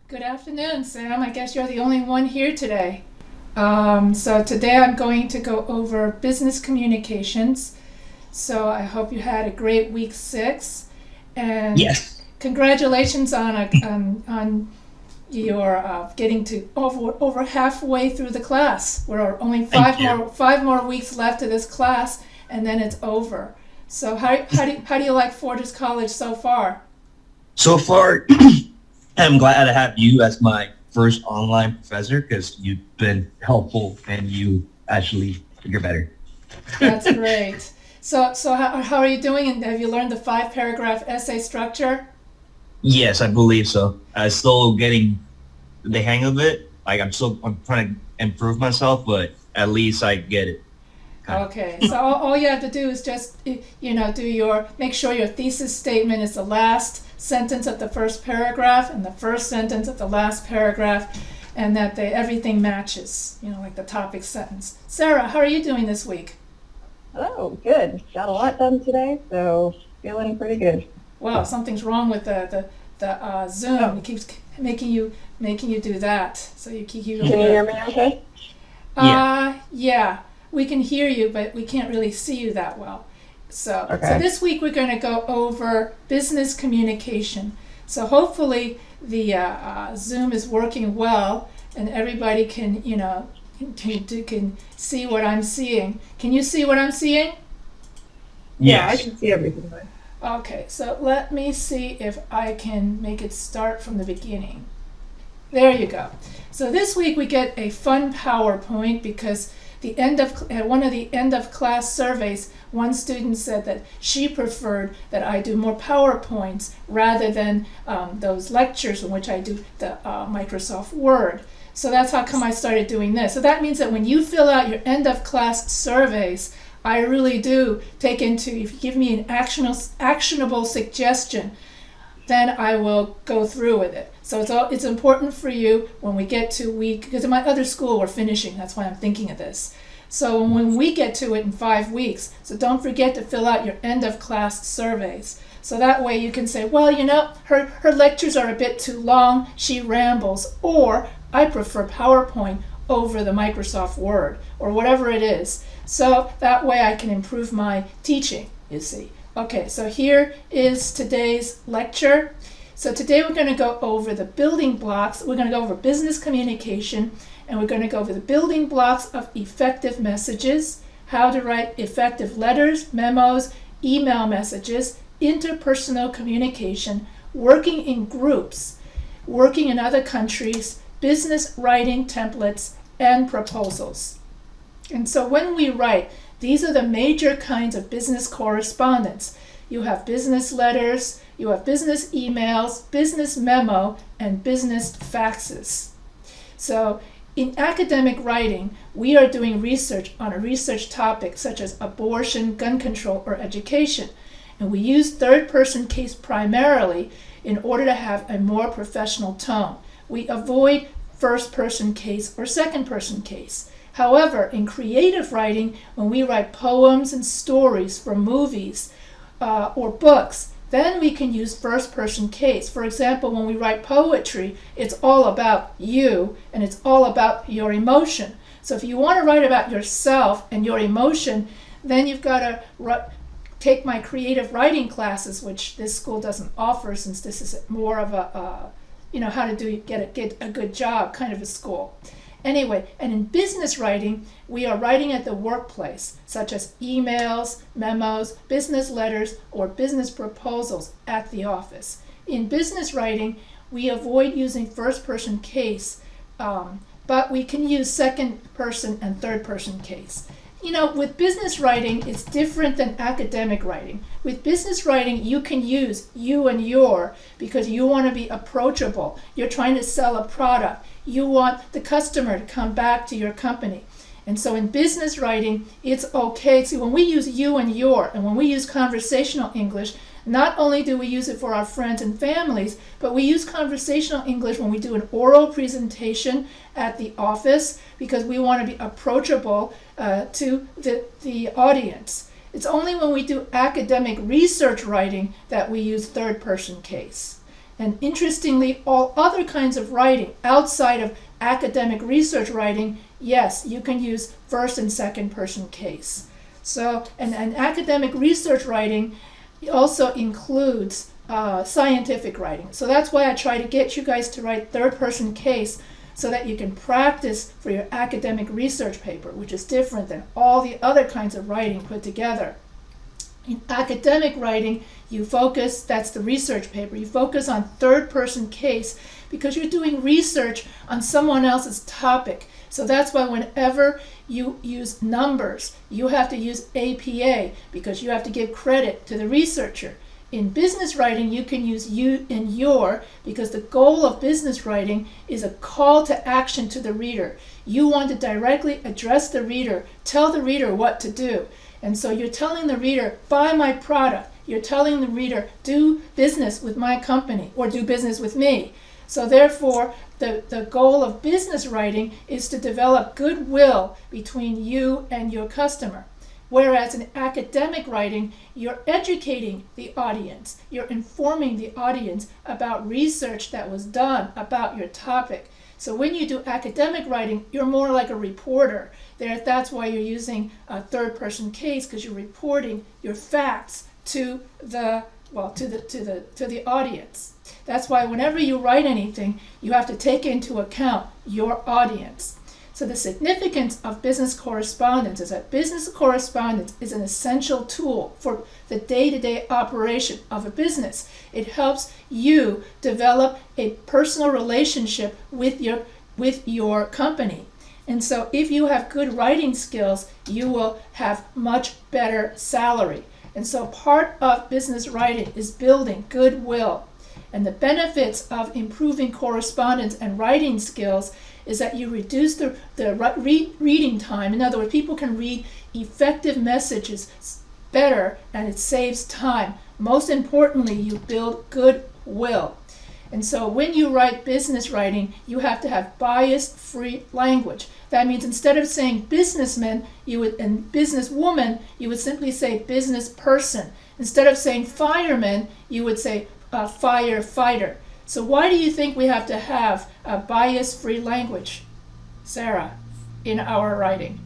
Good afternoon, Sam. I guess you're the only one here today. So today I'm going to go over business communications. So I hope you had a great week 6, and Yes. congratulations on your getting to over halfway through the class. We're only Thank you. five more weeks left of this class, and then it's over. So how do you like Fortis College so far? So far, I'm glad to have you as my first online professor because you've been helpful and you actually you're better. That's great. So how are you doing? And have you learned the 5 paragraph essay structure? Yes, I believe so. I'm still getting the hang of it. I'm trying to improve myself, but at least I get it. Kind of. Okay, so all you have to do is just make sure your thesis statement is the last sentence of the first paragraph and the first sentence of the last paragraph, and that everything matches. Like the topic sentence. Sarah, how are you doing this week? Hello, good. Got a lot done today, so feeling pretty good. Wow, something's wrong with the Zoom. Oh, It keeps making you do that. So you keep you. can you hear me okay? Yeah. Yeah, we can hear you, but we can't really see you that well. So Okay. this week we're going to go over business communication. So hopefully the Zoom is working well, and everybody can see what I'm seeing. Can you see what I'm seeing? Yeah, I Yes. can see everything. Okay, so let me see if I can make it start from the beginning. There you go. So this week we get a fun PowerPoint because the end of one of the end of class surveys, one student said that she preferred that I do more PowerPoints rather than those lectures in which I do the Microsoft Word. So that's how come I started doing this. So that means that when you fill out your end of class surveys, I really do take into, if you give me an actionable suggestion, then I will go through with it. So it's important for you when we get to week, because in my other school we're finishing, that's why I'm thinking of this. So when we get to it in 5 weeks, so don't forget to fill out your end of class surveys. So that way you can say, well, her lectures are a bit too long, she rambles, or I prefer PowerPoint over the Microsoft Word, or whatever it is. So that way I can improve my teaching, you see. Okay, so here is today's lecture. So today we're going to go over the building blocks. We're going to go over business communication, and we're going to go over the building blocks of effective messages, how to write effective letters, memos, email messages, interpersonal communication, working in groups, working in other countries, business writing templates, and proposals. And so when we write, these are the major kinds of business correspondence. You have business letters, you have business emails, business memo, and business faxes. So in academic writing, we are doing research on a research topic such as abortion, gun control, or education. And we use third-person case primarily in order to have a more professional tone. We avoid first-person case or second-person case. However, in creative writing, when we write poems and stories for movies or books, then we can use first-person case. For example, when we write poetry, it's all about you and it's all about your emotion. So if you want to write about yourself and your emotion, then you've got to take my creative writing classes, which this school doesn't offer since this is more of a how to get a good job kind of a school. Anyway, and in business writing, we are writing at the workplace, such as emails, memos, business letters, or business proposals at the office. In business writing, we avoid using first-person case, but we can use second-person and third-person case. With business writing, it's different than academic writing. With business writing, you can use you and your because you want to be approachable. You're trying to sell a product. You want the customer to come back to your company. And so in business writing, it's okay. See, when we use you and your, and when we use conversational English, not only do we use it for our friends and families, but we use conversational English when we do an oral presentation at the office because we want to be approachable to the audience. It's only when we do academic research writing that we use third person case. And interestingly, all other kinds of writing outside of academic research writing, yes, you can use first and second person case. So, and academic research writing also includes scientific writing. So that's why I try to get you guys to write third person case so that you can practice for your academic research paper, which is different than all the other kinds of writing put together. In academic writing, you focus, that's the research paper, you focus on third person case because you're doing research on someone else's topic. So that's why whenever you use numbers, you have to use APA because you have to give credit to the researcher. In business writing, you can use you and your because the goal of business writing is a call to action to the reader. You want to directly address the reader, tell the reader what to do. And so you're telling the reader, buy my product. You're telling the reader, do business with my company or do business with me. So therefore, the goal of business writing is to develop goodwill between you and your customer. Whereas in academic writing, you're educating the audience. You're informing the audience about research that was done about your topic. So when you do academic writing, you're more like a reporter. That's why you're using a third person case because you're reporting your facts to the audience. That's why whenever you write anything, you have to take into account your audience. So the significance of business correspondence is that business correspondence is an essential tool for the day-to-day operation of a business. It helps you develop a personal relationship with your company. And so if you have good writing skills, you will have much better salary. And so part of business writing is building goodwill. And the benefits of improving correspondence and writing skills is that you reduce the reading time. In other words, people can read effective messages better and it saves time. Most importantly, you build goodwill. And so when you write business writing, you have to have bias-free language. That means instead of saying businessman and businesswoman, you would simply say business person. Instead of saying fireman, you would say firefighter. So why do you think we have to have a bias-free language, Sarah, in our writing?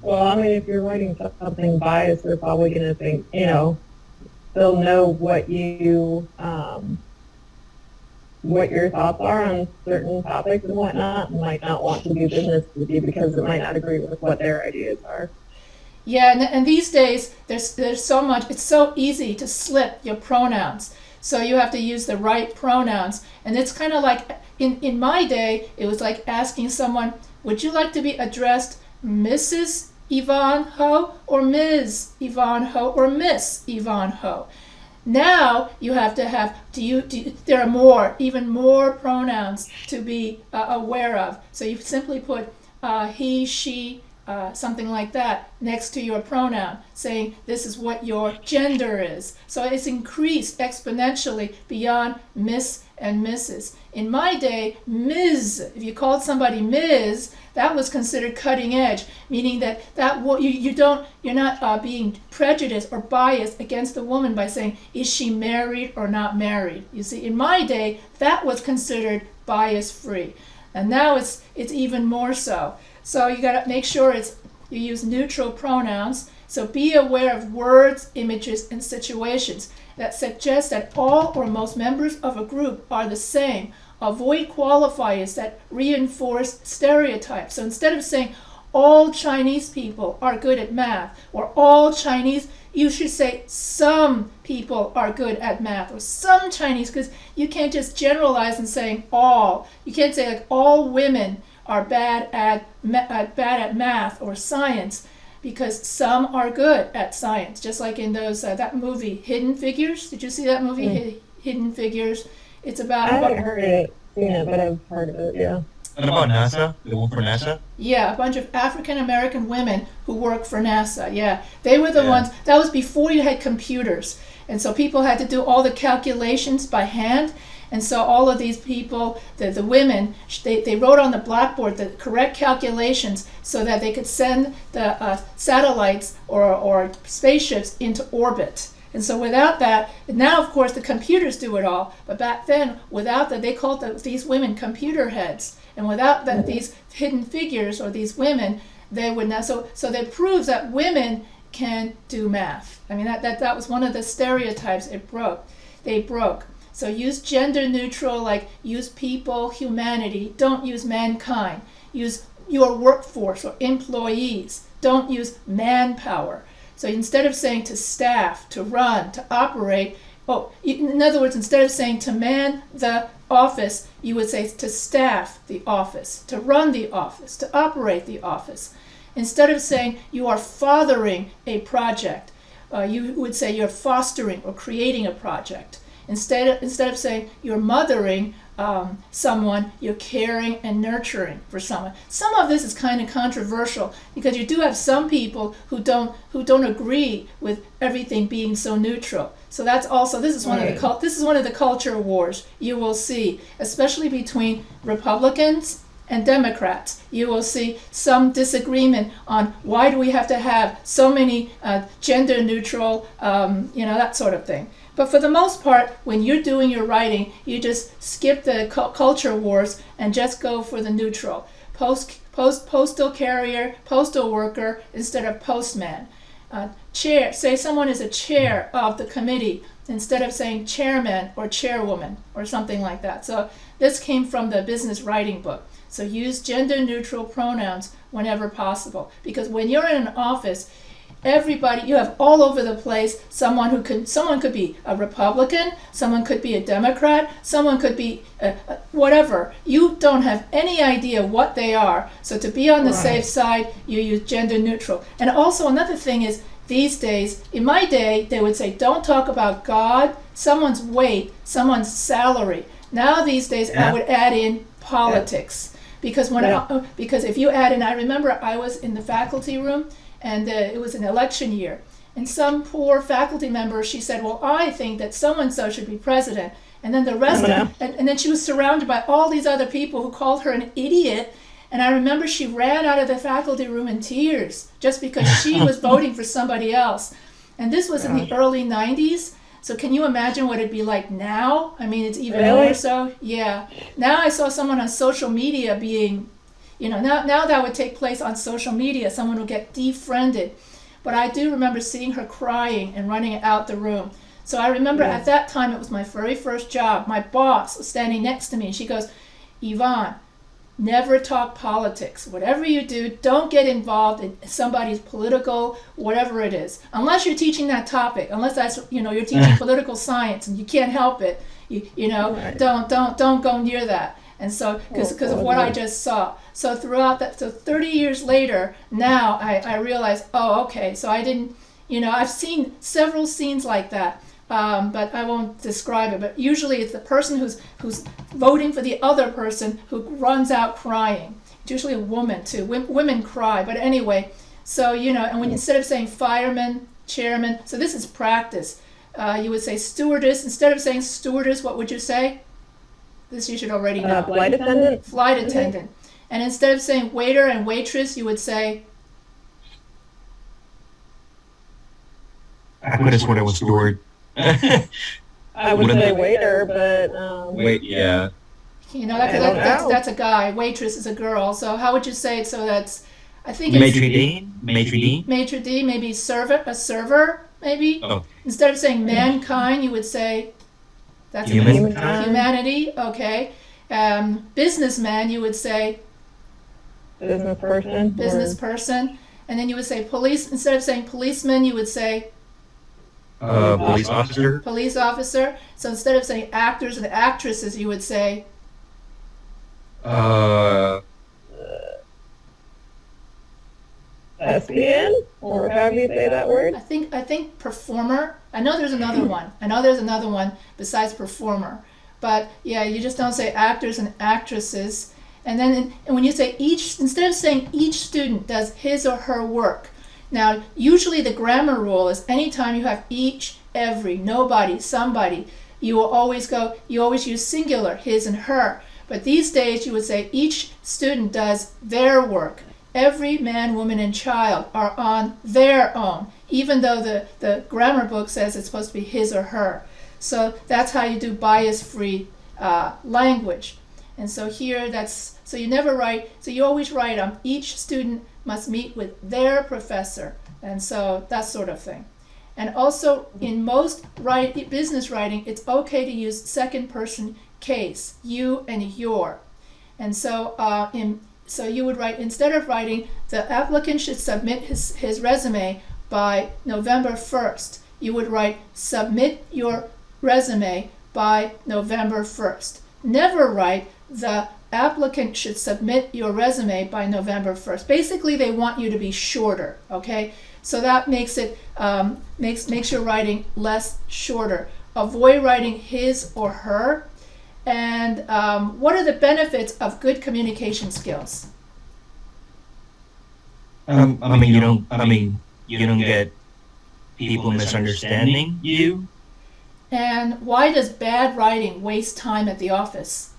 Well, I mean, if you're writing something biased, they're probably going to think, they'll know what your thoughts are on certain topics and whatnot, and might not want to do business with you because it might not agree with what their ideas are. Yeah, and these days, there's so much, it's so easy to slip your pronouns. So you have to use the right pronouns. And it's kind of like, in my day, it was like asking someone, would you like to be addressed Mrs. Yvonne Ho or Ms. Yvonne Ho or Miss Yvonne Ho? Now you have to have, there are even more pronouns to be aware of. So you simply put he, she, something like that next to your pronoun, saying this is what your gender is. So it's increased exponentially beyond Miss and Mrs. In my day, Ms., if you called somebody Ms., that was considered cutting edge, meaning that you're not being prejudiced or biased against a woman by saying, is she married or not married? You see, in my day, that was considered bias-free. And now it's even more so. So you got to make sure you use neutral pronouns. So be aware of words, images, and situations that suggest that all or most members of a group are the same. Avoid qualifiers that reinforce stereotypes. So instead of saying all Chinese people are good at math or all Chinese, you should say some people are good at math or some Chinese, because you can't just generalize and saying all. You can't say like all women are bad at math or science, because some are good at science. Just like in those that movie Hidden Figures. Did you see that movie, Hidden Figures? It's about. I haven't seen it, but I've heard of it. Yeah. What about NASA? The one for NASA? Yeah, a bunch of African American women who work for NASA. Yeah, they were the ones. That was before you had computers, and so people had to do all the calculations by hand. And so all of these people, the women, they wrote on the blackboard the correct calculations so that they could send the satellites or spaceships into orbit. And so without that, now of course the computers do it all, but back then, without that, they called these women computer heads. And without that, these hidden figures or these women, they would not. So that proves that women can do math. I mean, that was one of the stereotypes they broke. So use gender neutral, like use people, humanity. Don't use mankind. Use your workforce or employees. Don't use manpower. So instead of saying to staff, to run, to operate, in other words, instead of saying to man the office, you would say to staff the office, to run the office, to operate the office. Instead of saying you are fathering a project, you would say you're fostering or creating a project. Instead of saying you're mothering someone, you're caring and nurturing for someone. Some of this is kind of controversial because you do have some people who don't agree with everything being so neutral. So that's also this is one of the culture wars you will see, especially between Republicans and Democrats. You will see some disagreement on why do we have to have so many gender neutral, that sort of thing. But for the most part, when you're doing your writing, you just skip the culture wars and just go for the neutral. Postal carrier, postal worker instead of postman. Chair, say someone is a chair of the committee instead of saying chairman or chairwoman or something like that. So this came from the business writing book. So use gender neutral pronouns whenever possible. Because when you're in an office, everybody, you have all over the place someone could be a Republican, someone could be a Democrat, someone could be whatever. You don't have any idea what they are. So to be on the safe side, you use gender neutral. And also another thing is these days, in my day, they would say don't talk about God, someone's weight, someone's salary. Now these days I would add in politics. Because because if you add in, I remember I was in the faculty room and it was an election year. And some poor faculty member, she said, well, I think that so-and-so should be president. And then the rest and then she was surrounded by all these other people who called her an idiot. And I remember she ran out of the faculty room in tears just because she was voting for somebody else. And this was in the early 90s. So can you imagine what it'd be like now? I mean, it's even more so. Yeah. Now I saw someone on social media being, now that would take place on social media. Someone would get defriended. But I do remember seeing her crying and running out the room. So I remember at that time, it was my very first job. My boss was standing next to me and she goes, Yvonne, never talk politics. Whatever you do, don't get involved in somebody's political, whatever it is. Unless you're teaching that topic, unless that's, you're teaching political science and you can't help it, don't go near that. And so, because of what I just saw. So throughout that, so 30 years later, now I realize, okay, so I didn't, I've seen several scenes like that. But I won't describe it. But usually it's the person who's voting for the other person who runs out crying. It's usually a woman too. Women cry. But anyway, so and when instead of saying fireman, chairman, so this is practice. You would say stewardess instead of saying stewardess. What would you say? This you should already know. Flight attendant. Flight attendant. And instead of saying waiter and waitress, you would say. I could have sworn I was steward. I would say waiter, but wait, yeah. That's a guy. Waitress is a girl. So how would you say it? So that's, I think it's maitre d, maybe a server, maybe. Oh. Instead of saying mankind, you would say that's humanity. Okay. Businessman, you would say business person, and then you would say police. Instead of saying policeman, you would say police officer. Police officer. So instead of saying actors and actresses, you would say thespian, or however you say that word. I think performer. I know there's another one besides performer. But yeah, you just don't say actors and actresses. And then when you say each, instead of saying each student does his or her work. Now, usually the grammar rule is anytime you have each, every, nobody, somebody, you always use singular, his and her. But these days you would say each student does their work. Every man, woman, and child are on their own. even though the grammar book says it's supposed to be his or her. So that's how you do bias-free language. And so here so you never write, so you always write each student must meet with their professor, and so that sort of thing. And also in most business writing, it's okay to use second person case, you and your. And so so you would write, instead of writing the applicant should submit his resume by November 1st, you would write submit your resume by November 1st. Never write the applicant should submit your resume by November 1st. Basically, they want you to be shorter, okay? So that makes it makes your writing less shorter. Avoid writing his or her. And what are the benefits of good communication skills? You don't get people misunderstanding you. And why does bad writing waste time at the office?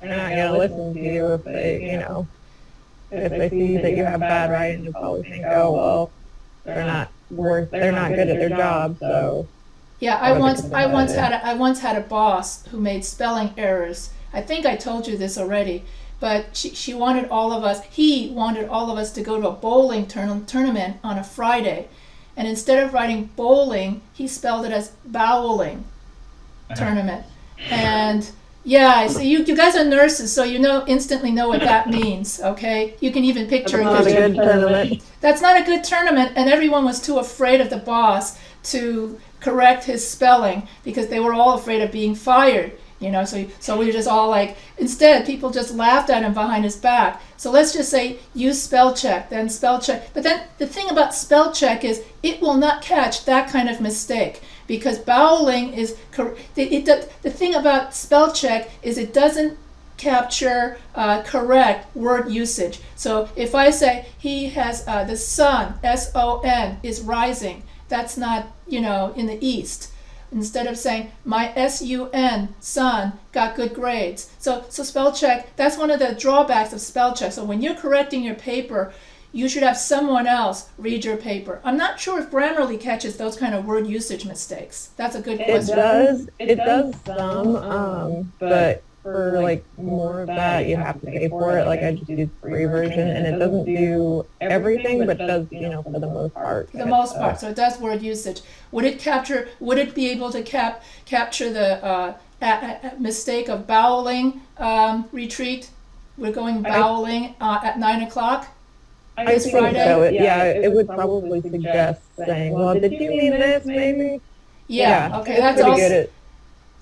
They're not going to listen to you if they see that you have bad writing. They'll probably think, oh, well, they're not good at their job, so. Yeah, I once had a boss who made spelling errors. I think I told you this already, but he wanted all of us to go to a bowling tournament on a Friday. And instead of writing bowling, he spelled it as bowling tournament. And yeah, so you guys are nurses, so instantly know what that means, okay? You can even picture it. That's not a good tournament. That's not a good tournament, and everyone was too afraid of the boss to correct his spelling because they were all afraid of being fired. So we were just all like, instead, people just laughed at him behind his back. So let's just say, use spell check, then spell check. But then the thing about spell check is it will not catch that kind of mistake because bowling is, the thing about spell check is it doesn't capture correct word usage. So if I say he has the sun, S-O-N, is rising, that's not, in the east. Instead of saying, my S-U-N, son, got good grades. So spell check, that's one of the drawbacks of spell check. So when you're correcting your paper, you should have someone else read your paper. I'm not sure if Grammarly catches those kind of word usage mistakes. That's a good question. It does some, but for more of that, you have to pay for it. I just use the free version, and it doesn't do everything, but does, for the most part. The most part, so it does word usage. Would it be able to capture the mistake of bowling retreat? We're going bowling at 9 o'clock this Friday? So. It would probably suggest saying, well, did you mean this, maybe? Yeah, okay, that's pretty good at.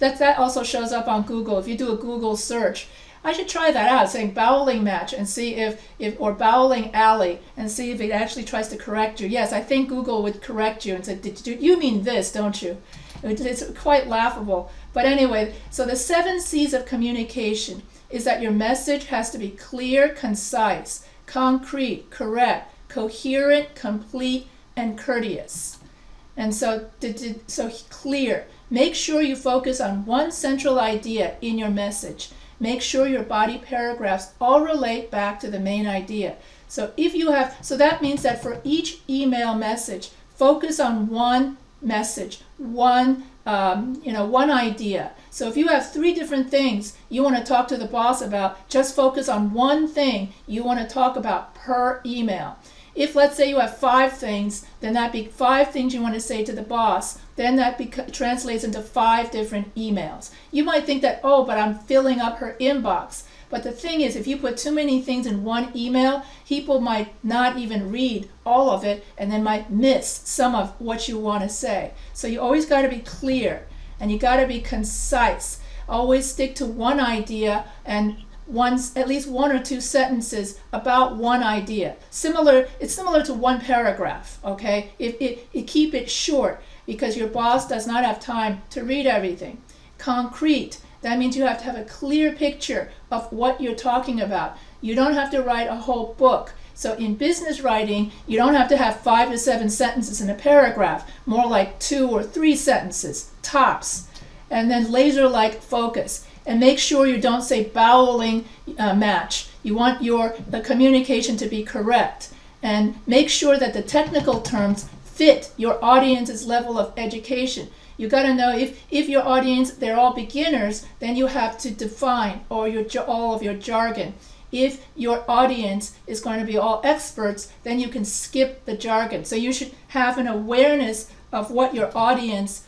That also shows up on Google. If you do a Google search, I should try that out, saying bowling match and see if or bowling alley and see if it actually tries to correct you. Yes, I think Google would correct you and say, you mean this, don't you? It's quite laughable. But anyway, so the 7 C's of communication is that your message has to be clear, concise, concrete, correct, coherent, complete, and courteous. And so clear. Make sure you focus on one central idea in your message. Make sure your body paragraphs all relate back to the main idea. So that means that for each email message, focus on one message, one idea. So if you have 3 different things you want to talk to the boss about, just focus on one thing you want to talk about per email. If, let's say, you have 5 things, then that'd be 5 things you want to say to the boss. Then that translates into 5 different emails. You might think that, but I'm filling up her inbox. But the thing is, if you put too many things in one email, people might not even read all of it and then might miss some of what you want to say. So you always got to be clear and you got to be concise. Always stick to one idea and at least 1 or 2 sentences about one idea. It's similar to one paragraph, okay? Keep it short because your boss does not have time to read everything. Concrete, that means you have to have a clear picture of what you're talking about. You don't have to write a whole book. So in business writing, you don't have to have 5 to 7 sentences in a paragraph, more like 2 or 3 sentences, tops. And then laser-like focus. And make sure you don't say bowling match. You want the communication to be correct. And make sure that the technical terms fit your audience's level of education. You got to know if your audience, they're all beginners, then you have to define all of your jargon. If your audience is going to be all experts, then you can skip the jargon. So you should have an awareness of what your audience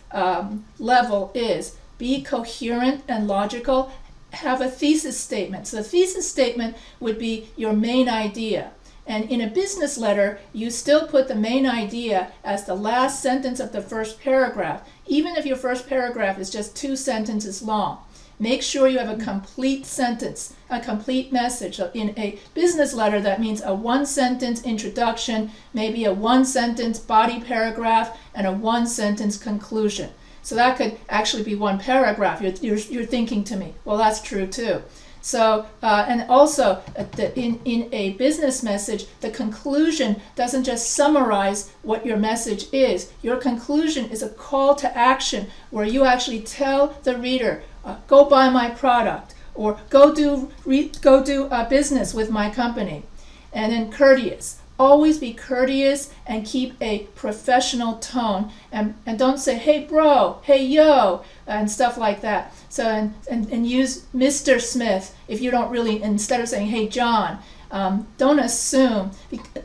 level is. Be coherent and logical. Have a thesis statement. So the thesis statement would be your main idea. And in a business letter, you still put the main idea as the last sentence of the first paragraph, even if your first paragraph is just 2 sentences long. Make sure you have a complete sentence, a complete message. So in a business letter, that means a 1-sentence introduction, maybe a 1-sentence body paragraph, and a 1-sentence conclusion. So that could actually be 1 paragraph. You're thinking to me, well, that's true too. So, and also in a business message, the conclusion doesn't just summarize what your message is. Your conclusion is a call to action where you actually tell the reader, go buy my product, or go do business with my company. And then courteous. Always be courteous and keep a professional tone, and don't say, hey bro, hey yo, and stuff like that. So and use Mr. Smith if you don't really, instead of saying, hey John. Don't assume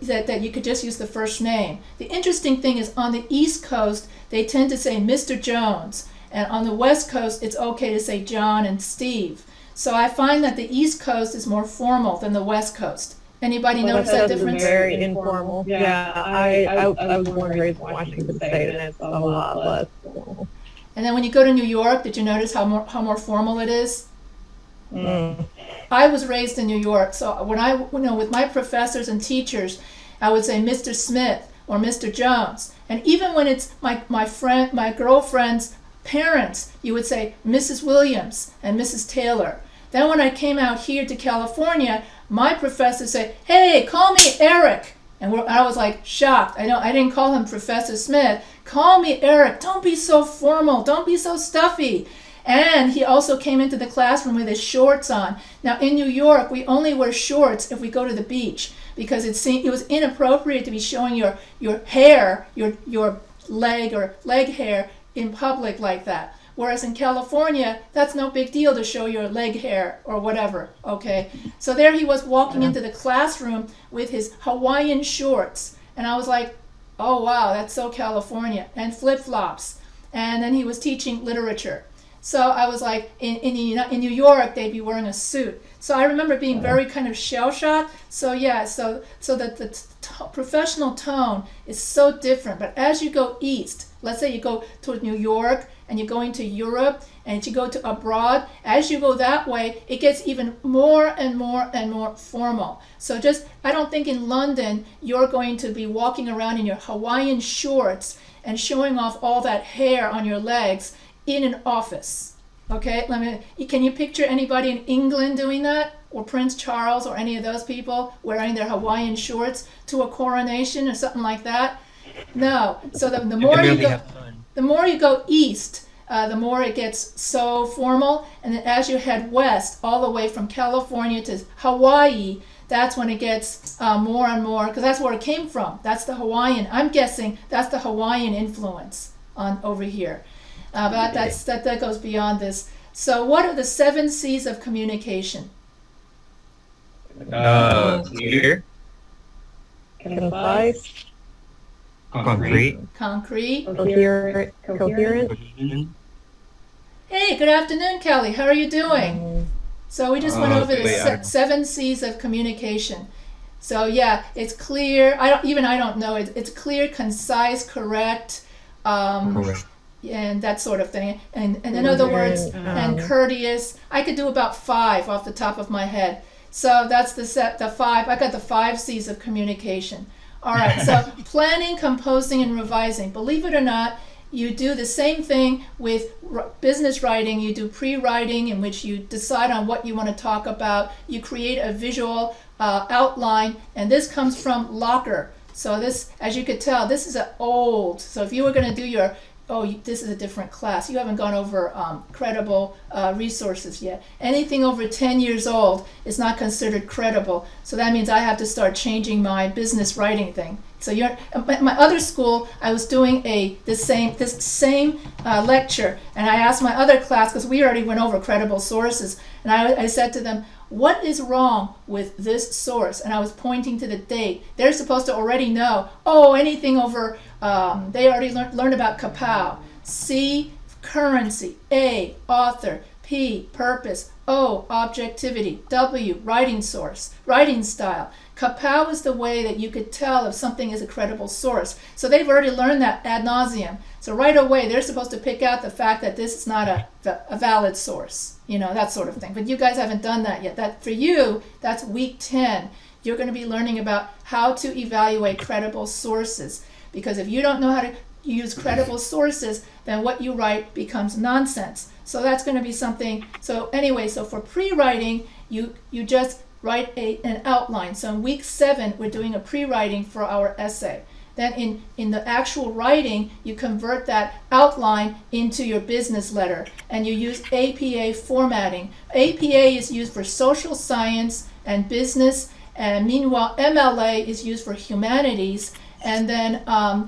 that you could just use the first name. The interesting thing is on the East Coast, they tend to say Mr. Jones, and on the West Coast, it's okay to say John and Steve. So I find that the East Coast is more formal than the West Coast. Anybody notice that difference? Very informal. Yeah, I was born and raised in Washington State, and it's a lot less formal. And then when you go to New York, did you notice how more formal it is? Mm. I was raised in New York, so when with my professors and teachers, I would say Mr. Smith or Mr. Jones. And even when it's my girlfriend's parents, you would say Mrs. Williams and Mrs. Taylor. Then when I came out here to California, my professors say, hey, call me Eric. And I was like shocked. I didn't call him Professor Smith. Call me Eric. Don't be so formal. Don't be so stuffy. And he also came into the classroom with his shorts on. Now in New York, we only wear shorts if we go to the beach, because it was inappropriate to be showing your hair, your leg or leg hair in public like that. Whereas in California, that's no big deal to show your leg hair or whatever, okay? So there he was walking into the classroom with his Hawaiian shorts. And I was like, oh wow, that's so California. And flip-flops. And then he was teaching literature. So I was like, in New York, they'd be wearing a suit. So I remember being very kind of shell-shocked. So yeah, so that the professional tone is so different. But as you go east, let's say you go to New York and you're going to Europe and you go to abroad, as you go that way, it gets even more and more and more formal. So I don't think in London you're going to be walking around in your Hawaiian shorts and showing off all that hair on your legs in an office. Okay, can you picture anybody in England doing that? Or Prince Charles or any of those people wearing their Hawaiian shorts to a coronation or something like that? No. So the more you go east, the more it gets so formal. And then as you head west, all the way from California to Hawaii, that's when it gets more and more, because that's where it came from. That's the Hawaiian. I'm guessing that's the Hawaiian influence on over here. But that goes beyond this. So what are the 7 C's of communication? Clear, Concise, concrete, coherent. Hey, good afternoon, Kelly. How are you doing? So we just went over the 7 C's of communication. So yeah, it's clear. I don't know. It's clear, concise, correct. correct. And that sort of thing, and in other words, and courteous. I could do about 5 off the top of my head. So that's the 5. I got the 5 C's of communication. All right. So planning, composing, and revising. Believe it or not, you do the same thing with business writing. You do pre-writing, in which you decide on what you want to talk about. You create a visual outline, and this comes from Locker. So this, as you could tell, this is old. So if you were going to do this is a different class. You haven't gone over credible resources yet. Anything over 10 years old is not considered credible. So that means I have to start changing my business writing thing. So you're at my other school. I was doing this same lecture, and I asked my other class, because we already went over credible sources, and I said to them, what is wrong with this source? And I was pointing to the date. They're supposed to already know. Oh, anything over. They already learned about kapow. C, currency. A, author. P, purpose. O, objectivity. W, writing source, writing style. Kapow is the way that you could tell if something is a credible source. So they've already learned that ad nauseum. So right away, they're supposed to pick out the fact that this is not a valid source, that sort of thing. But you guys haven't done that yet. That for you, that's week 10. You're going to be learning about how to evaluate credible sources. Because if you don't know how to use credible sources, then what you write becomes nonsense. So that's going to be something. So anyway, so for pre-writing, you just write an outline. So in week 7, we're doing a pre-writing for our essay. Then in the actual writing, you convert that outline into your business letter, and you use APA formatting. APA is used for social science and business, and meanwhile MLA is used for humanities, and then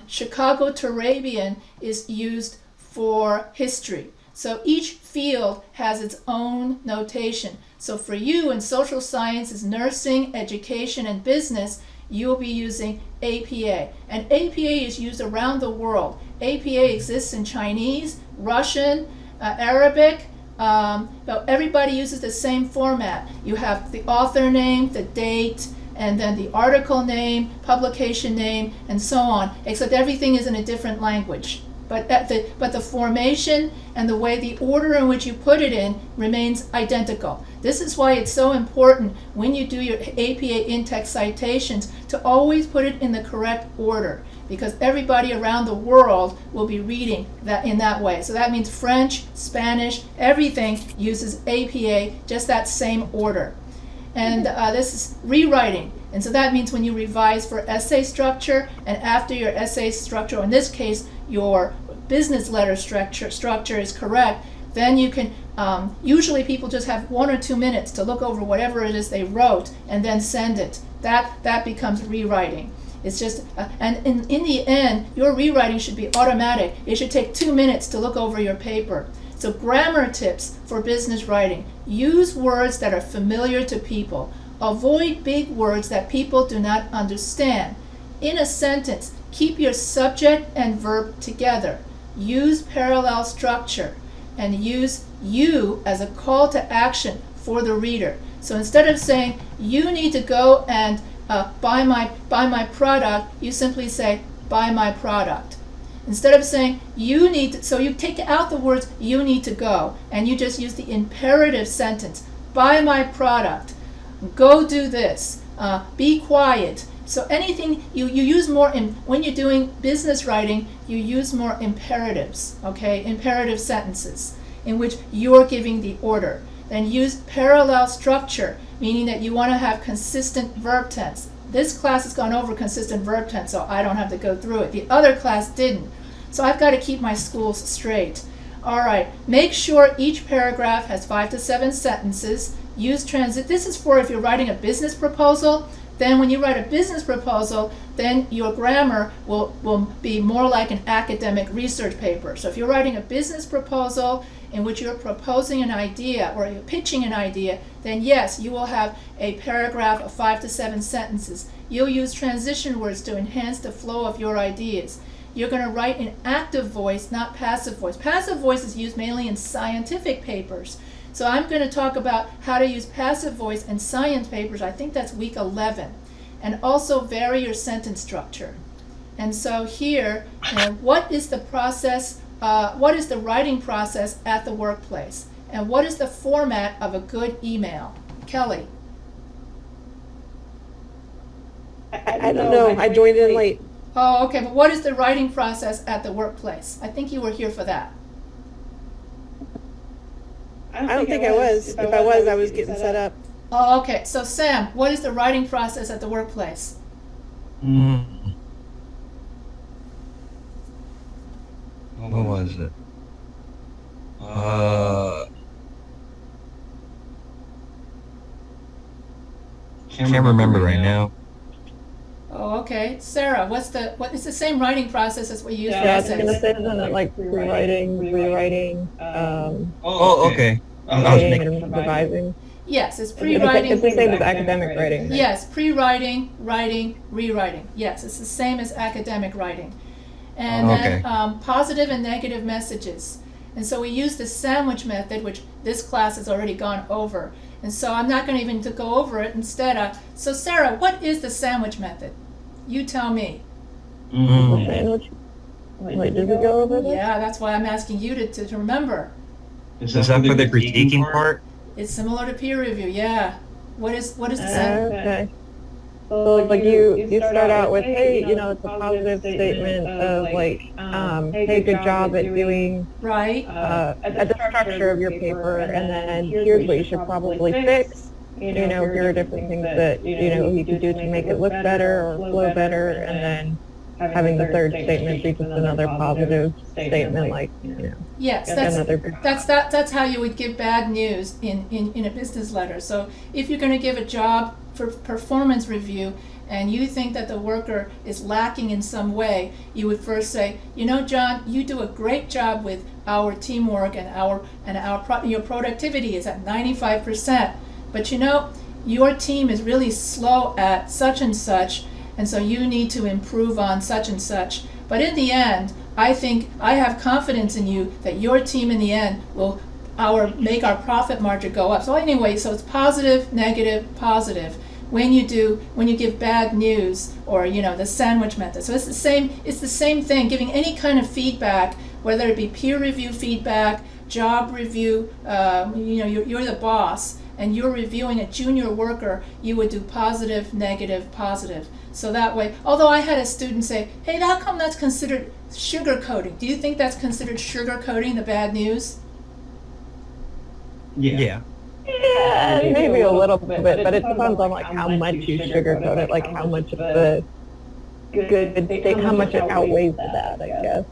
Chicago Turabian is used for history. So each field has its own notation. So for you in social sciences, nursing, education, and business, you'll be using APA. And APA is used around the world. APA exists in Chinese, Russian, Arabic, but everybody uses the same format. You have the author name, the date, and then the article name, publication name, and so on, except everything is in a different language. But the formation and the way the order in which you put it in remains identical. This is why it's so important when you do your APA in-text citations to always put it in the correct order, because everybody around the world will be reading that in that way. So that means French, Spanish, everything uses APA, just that same order. And this is rewriting. And so that means when you revise for essay structure, and after your essay structure, or in this case, your business letter structure is correct, then you can, usually people just have 1 or 2 minutes to look over whatever it is they wrote and then send it. That becomes rewriting. It's just, and in the end, your rewriting should be automatic. It should take 2 minutes to look over your paper. So grammar tips for business writing. Use words that are familiar to people. Avoid big words that people do not understand. In a sentence, keep your subject and verb together. Use parallel structure and use you as a call to action for the reader. So instead of saying, you need to go and buy my product, you simply say, buy my product. Instead of saying, you need to, so you take out the words, you need to go, and you just use the imperative sentence, buy my product, go do this, be quiet. So anything, you use more, when you're doing business writing, you use more imperatives, okay, imperative sentences, in which you're giving the order. Then use parallel structure, meaning that you want to have consistent verb tense. This class has gone over consistent verb tense, so I don't have to go through it. The other class didn't. So I've got to keep my schools straight. All right, make sure each paragraph has 5 to 7 sentences. Use transit. This is for if you're writing a business proposal. Then when you write a business proposal, then your grammar will be more like an academic research paper. So if you're writing a business proposal in which you're proposing an idea or you're pitching an idea, then yes, you will have a paragraph of 5 to 7 sentences. You'll use transition words to enhance the flow of your ideas. You're going to write in active voice, not passive voice. Passive voice is used mainly in scientific papers. So I'm going to talk about how to use passive voice in science papers. I think that's week 11. And also vary your sentence structure. And so here, what is the process, what is the writing process at the workplace? And what is the format of a good email? Kelly. I don't know. I joined in late. Oh, okay, but what is the writing process at the workplace? I think you were here for that. I don't think I was. If I was, I was getting set up. Oh, okay. So Sam, what is the writing process at the workplace? What was it? Can't remember right now. Oh, okay. Sarah, what is the same writing process as we use for Yeah, it's gonna essays? say something like rewriting, rewriting, Oh, okay. I was editing, making. and revising. Yes, it's It's pre-writing. the same as academic writing. Right? Yes, pre-writing, writing, rewriting. Yes, it's the same as academic writing. And Okay. then positive and negative messages. And so we use the sandwich method, which this class has already gone over. And so I'm not going to even to go over it. Instead, so Sarah, what is the sandwich method? You tell me. The Mm. sandwich. Wait, did we go over this? Yeah, that's why I'm asking you to remember. Is that for the critiquing part? It's similar to peer review. Yeah. What is the sandwich? Okay. So like you start out with, hey, you know, it's a positive statement of like, hey, good job at doing Right. at the structure of your paper, and then here's what you should probably fix. You know, here are different things that you could do to make it look better or flow better, and then having the third statement be just another positive statement, like Yes, that's how you would give bad news in a business letter. So if you're going to give a job for performance review and you think that the worker is lacking in some way, you would first say, John, you do a great job with our teamwork and your productivity is at 95%. But your team is really slow at such and such, and so you need to improve on such and such. But in the end, I think I have confidence in you that your team in the end will make our profit margin go up. So anyway, so it's positive, negative, positive. When you give bad news, or the sandwich method. So it's the same thing, giving any kind of feedback, whether it be peer review feedback, job review, you're the boss and you're reviewing a junior worker, you would do positive, negative, positive. So that way, although I had a student say, hey, how come that's considered sugarcoating? Do you think that's considered sugarcoating the bad news? Yeah. Yeah, maybe a little bit, but it depends on like how much you sugarcoat it, like how much of the good thing, how much it outweighs the bad, I guess.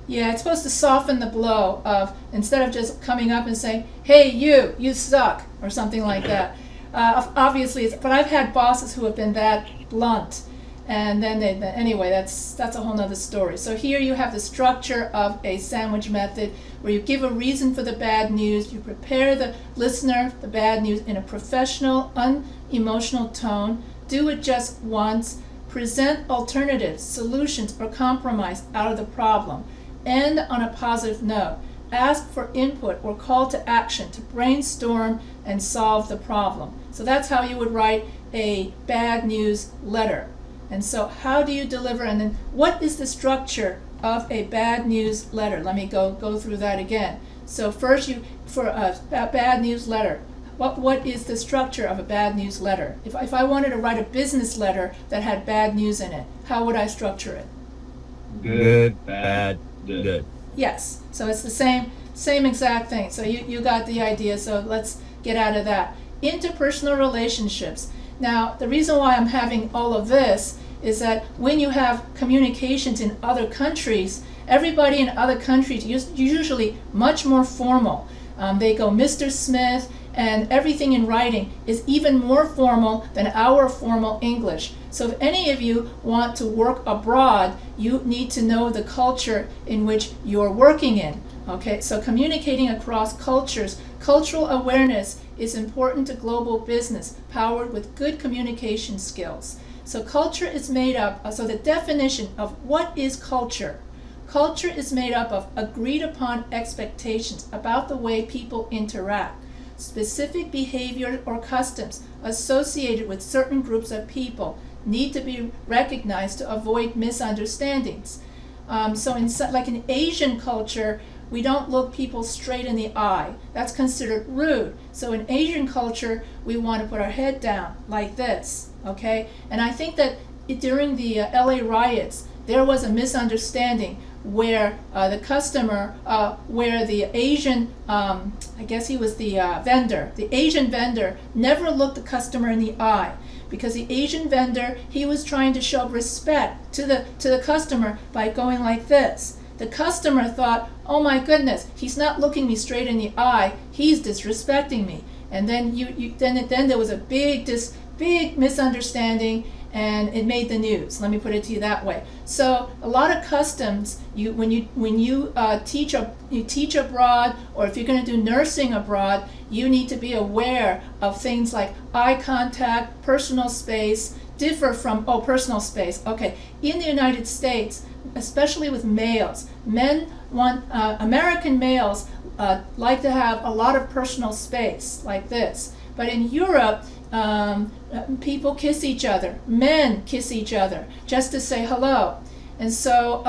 Yeah, it's supposed to soften the blow of, instead of just coming up and saying, hey, you suck, or something like that. Obviously, but I've had bosses who have been that blunt, and then anyway, that's a whole nother story. So here you have the structure of a sandwich method, where you give a reason for the bad news, you prepare the listener the bad news in a professional, unemotional tone, do it just once, present alternatives, solutions, or compromise out of the problem, end on a positive note, ask for input or call to action to brainstorm and solve the problem. So that's how you would write a bad news letter. And so how do you deliver, and then what is the structure of a bad news letter? Let me go through that again. So first, for a bad news letter, what is the structure of a bad news letter? If I wanted to write a business letter that had bad news in it, how would I structure it? Good, bad, good. Yes, so it's the same exact thing. So you got the idea, so let's get out of that. Interpersonal relationships. Now, the reason why I'm having all of this is that when you have communications in other countries, everybody in other countries is usually much more formal. They go Mr. Smith, and everything in writing is even more formal than our formal English. So if any of you want to work abroad, you need to know the culture in which you're working in. Okay, so communicating across cultures, cultural awareness is important to global business, powered with good communication skills. So culture is made up, so the definition of what is culture. Culture is made up of agreed upon expectations about the way people interact, specific behavior or customs associated with certain groups of people need to be recognized to avoid misunderstandings. So like in Asian culture, we don't look people straight in the eye. That's considered rude. So in Asian culture, we want to put our head down like this, okay? And I think that during the LA riots, there was a misunderstanding where where the Asian, I guess he was the vendor, the Asian vendor never looked the customer in the eye, because the Asian vendor, he was trying to show respect to the customer by going like this. The customer thought, oh my goodness, he's not looking me straight in the eye, he's disrespecting me. And then then there was a big misunderstanding, and it made the news. Let me put it to you that way. So a lot of customs, when you teach abroad, or if you're going to do nursing abroad, you need to be aware of things like eye contact, personal space, differ from personal space. Okay, in the United States, especially with males, American males like to have a lot of personal space like this. But in Europe, people kiss each other. Men kiss each other just to say hello. And so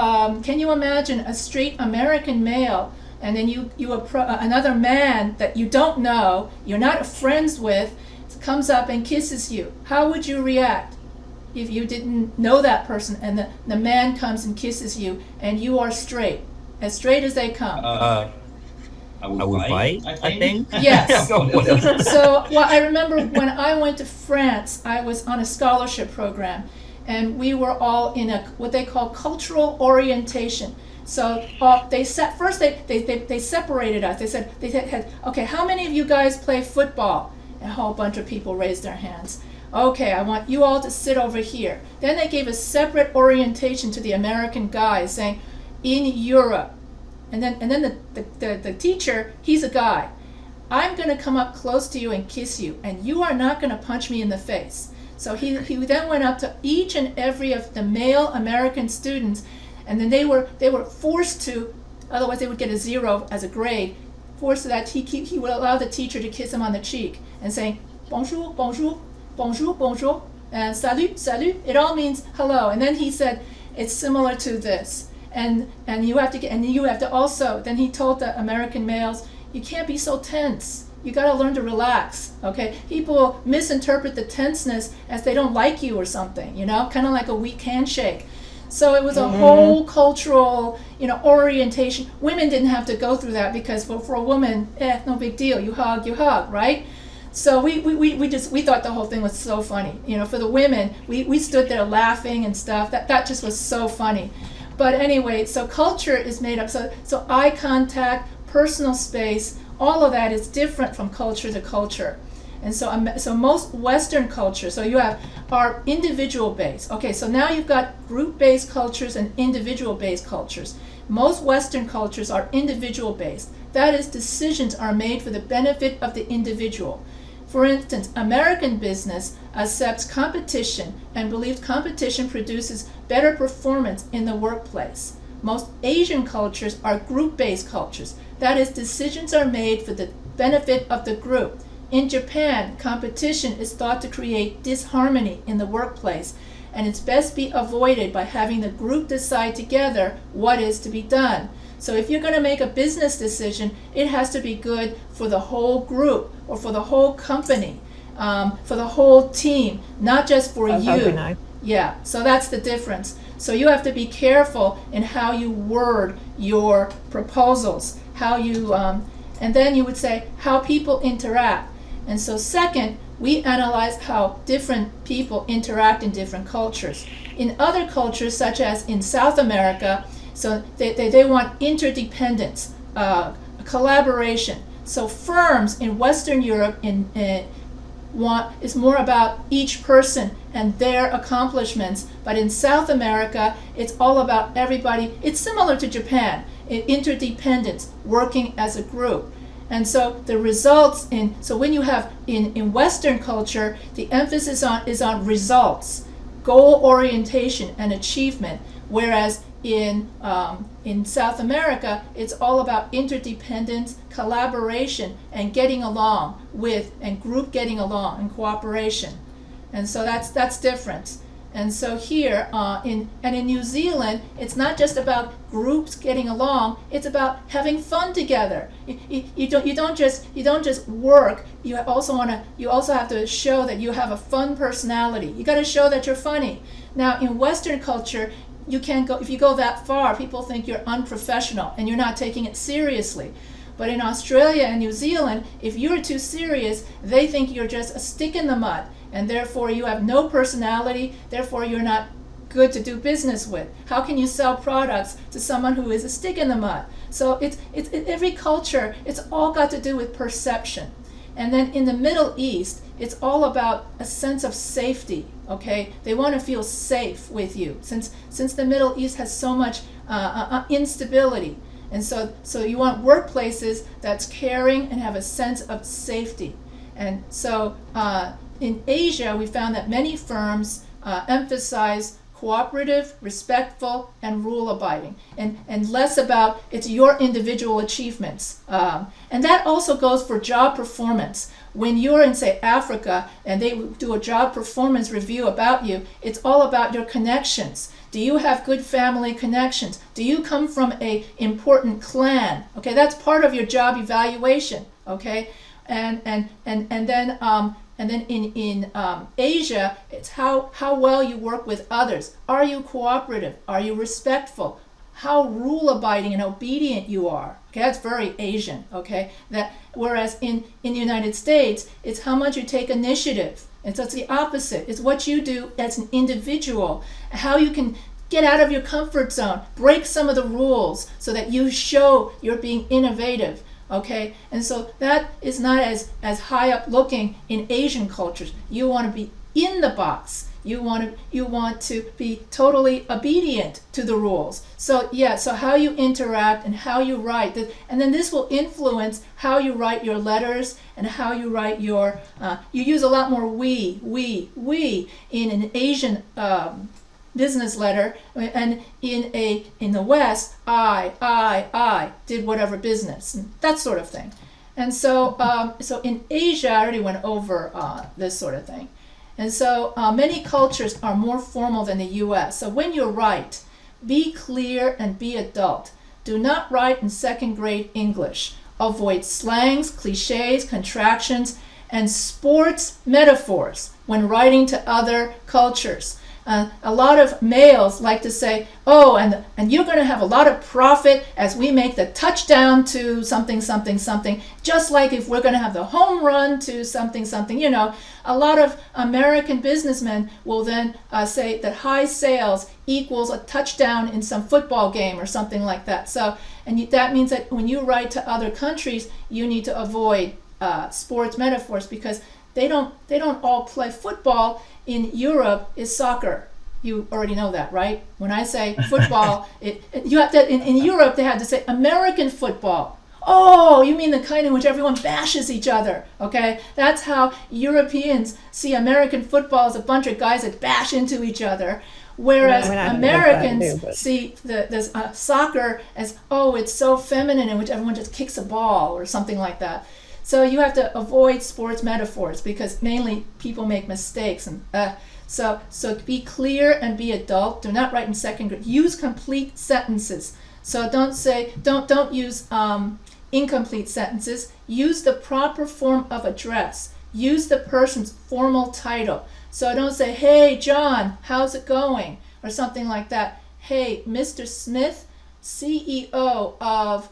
can you imagine a straight American male, and then you another man that you don't know, you're not friends with, comes up and kisses you? How would you react if you didn't know that person, and the man comes and kisses you, and you are straight as they come? I would fight, I think. Yes. So, well, I remember when I went to France, I was on a scholarship program, and we were all in what they call cultural orientation. So they separated us. They said, okay, how many of you guys play football? And a whole bunch of people raised their hands. Okay, I want you all to sit over here. Then they gave a separate orientation to the American guys, saying, in Europe. And then the teacher, he's a guy. I'm going to come up close to you and kiss you, and you are not going to punch me in the face. So he then went up to each and every of the male American students, and then they were forced to, otherwise they would get a 0 as a grade, forced to that he would allow the teacher to kiss him on the cheek and saying, bonjour, bonjour, bonjour, bonjour, and salut, salut. It all means hello. And then he said, it's similar to this. And you have to also, then he told the American males, you can't be so tense. You got to learn to relax, okay? People misinterpret the tenseness as they don't like you or something, kind of like a weak handshake. So it was a whole cultural, orientation. Women didn't have to go through that, because for a woman, no big deal. You hug, right? So we thought the whole thing was so funny. For the women, we stood there laughing and stuff. That just was so funny. But anyway, so culture is made up. So eye contact, personal space, all of that is different from culture to culture. And so most Western cultures, so you are individual based. Okay, so now you've got group based cultures and individual based cultures. Most Western cultures are individual based. That is, decisions are made for the benefit of the individual. For instance, American business accepts competition and believes competition produces better performance in the workplace. Most Asian cultures are group-based cultures. That is, decisions are made for the benefit of the group. In Japan, competition is thought to create disharmony in the workplace, and it's best be avoided by having the group decide together what is to be done. So if you're going to make a business decision, it has to be good for the whole group or for the whole company, for the whole team, not just for you. That would be nice. Yeah, so that's the difference. So you have to be careful in how you word your proposals, how you, and then you would say how people interact. And so second, we analyze how different people interact in different cultures. In other cultures, such as in South America, so they want interdependence, collaboration. So firms in Western Europe is more about each person and their accomplishments. But in South America, it's all about everybody. It's similar to Japan, interdependence, working as a group. And so the results so when you have in Western culture, the emphasis is on results, goal orientation and achievement, whereas in South America, it's all about interdependence, collaboration, and getting along with, and group getting along, and cooperation. And so that's different. And so here in New Zealand, it's not just about groups getting along. It's about having fun together. You don't just work. You also have to show that you have a fun personality. You got to show that you're funny. Now in Western culture, you can't go, if you go that far, people think you're unprofessional and you're not taking it seriously. But in Australia and New Zealand, if you're too serious, they think you're just a stick in the mud, and therefore you have no personality, therefore you're not good to do business with. How can you sell products to someone who is a stick in the mud? So it's every culture, it's all got to do with perception. And then in the Middle East, it's all about a sense of safety, okay? They want to feel safe with you since the Middle East has so much instability. And so you want workplaces that's caring and have a sense of safety. And so in Asia, we found that many firms emphasize cooperative, respectful, and rule-abiding, and less about it's your individual achievements. And that also goes for job performance. When you're in, say, Africa, and they do a job performance review about you, it's all about your connections. Do you have good family connections? Do you come from a important clan? Okay, that's part of your job evaluation. Okay, and then in Asia, it's how well you work with others. Are you cooperative? Are you respectful? How rule-abiding and obedient you are. Okay, that's very Asian. Okay, whereas in the United States, it's how much you take initiative. And so it's the opposite. It's what you do as an individual, how you can get out of your comfort zone, break some of the rules so that you show you're being innovative. Okay, and so that is not as high up looking in Asian cultures. You want to be in the box. You want to be totally obedient to the rules. So so how you interact and how you write, and then this will influence how you write your letters and how you write your. You use a lot more we in an Asian business letter, and in the West, I did whatever business, and that sort of thing. And so so in Asia, I already went over this sort of thing. And so many cultures are more formal than the U.S. So when you write, be clear and be adult. Do not write in second grade English. Avoid slangs, cliches, contractions, and sports metaphors when writing to other cultures. A lot of males like to say, oh, and you're going to have a lot of profit as we make the touchdown to something, something, something, just like if we're going to have the home run to something, something. You know, a lot of American businessmen will then say that high sales equals a touchdown in some football game or something like that. So, that means that when you write to other countries, you need to avoid sports metaphors because they don't all play football. In Europe is soccer. You already know that, right? When I say football, you have to. In Europe, they had to say American football. Oh, you mean the kind in which everyone bashes each other? Okay, that's how Europeans see American football as a bunch of guys that bash into each other, whereas Americans see the soccer as it's so feminine in which everyone just kicks a ball or something like that. So you have to avoid sports metaphors because mainly people make mistakes. And so be clear and be adult. Do not write in second grade. Use complete sentences. So don't use incomplete sentences. Use the proper form of address. Use the person's formal title. So don't say, hey, John, how's it going? Or something like that. Hey, Mr. Smith, CEO of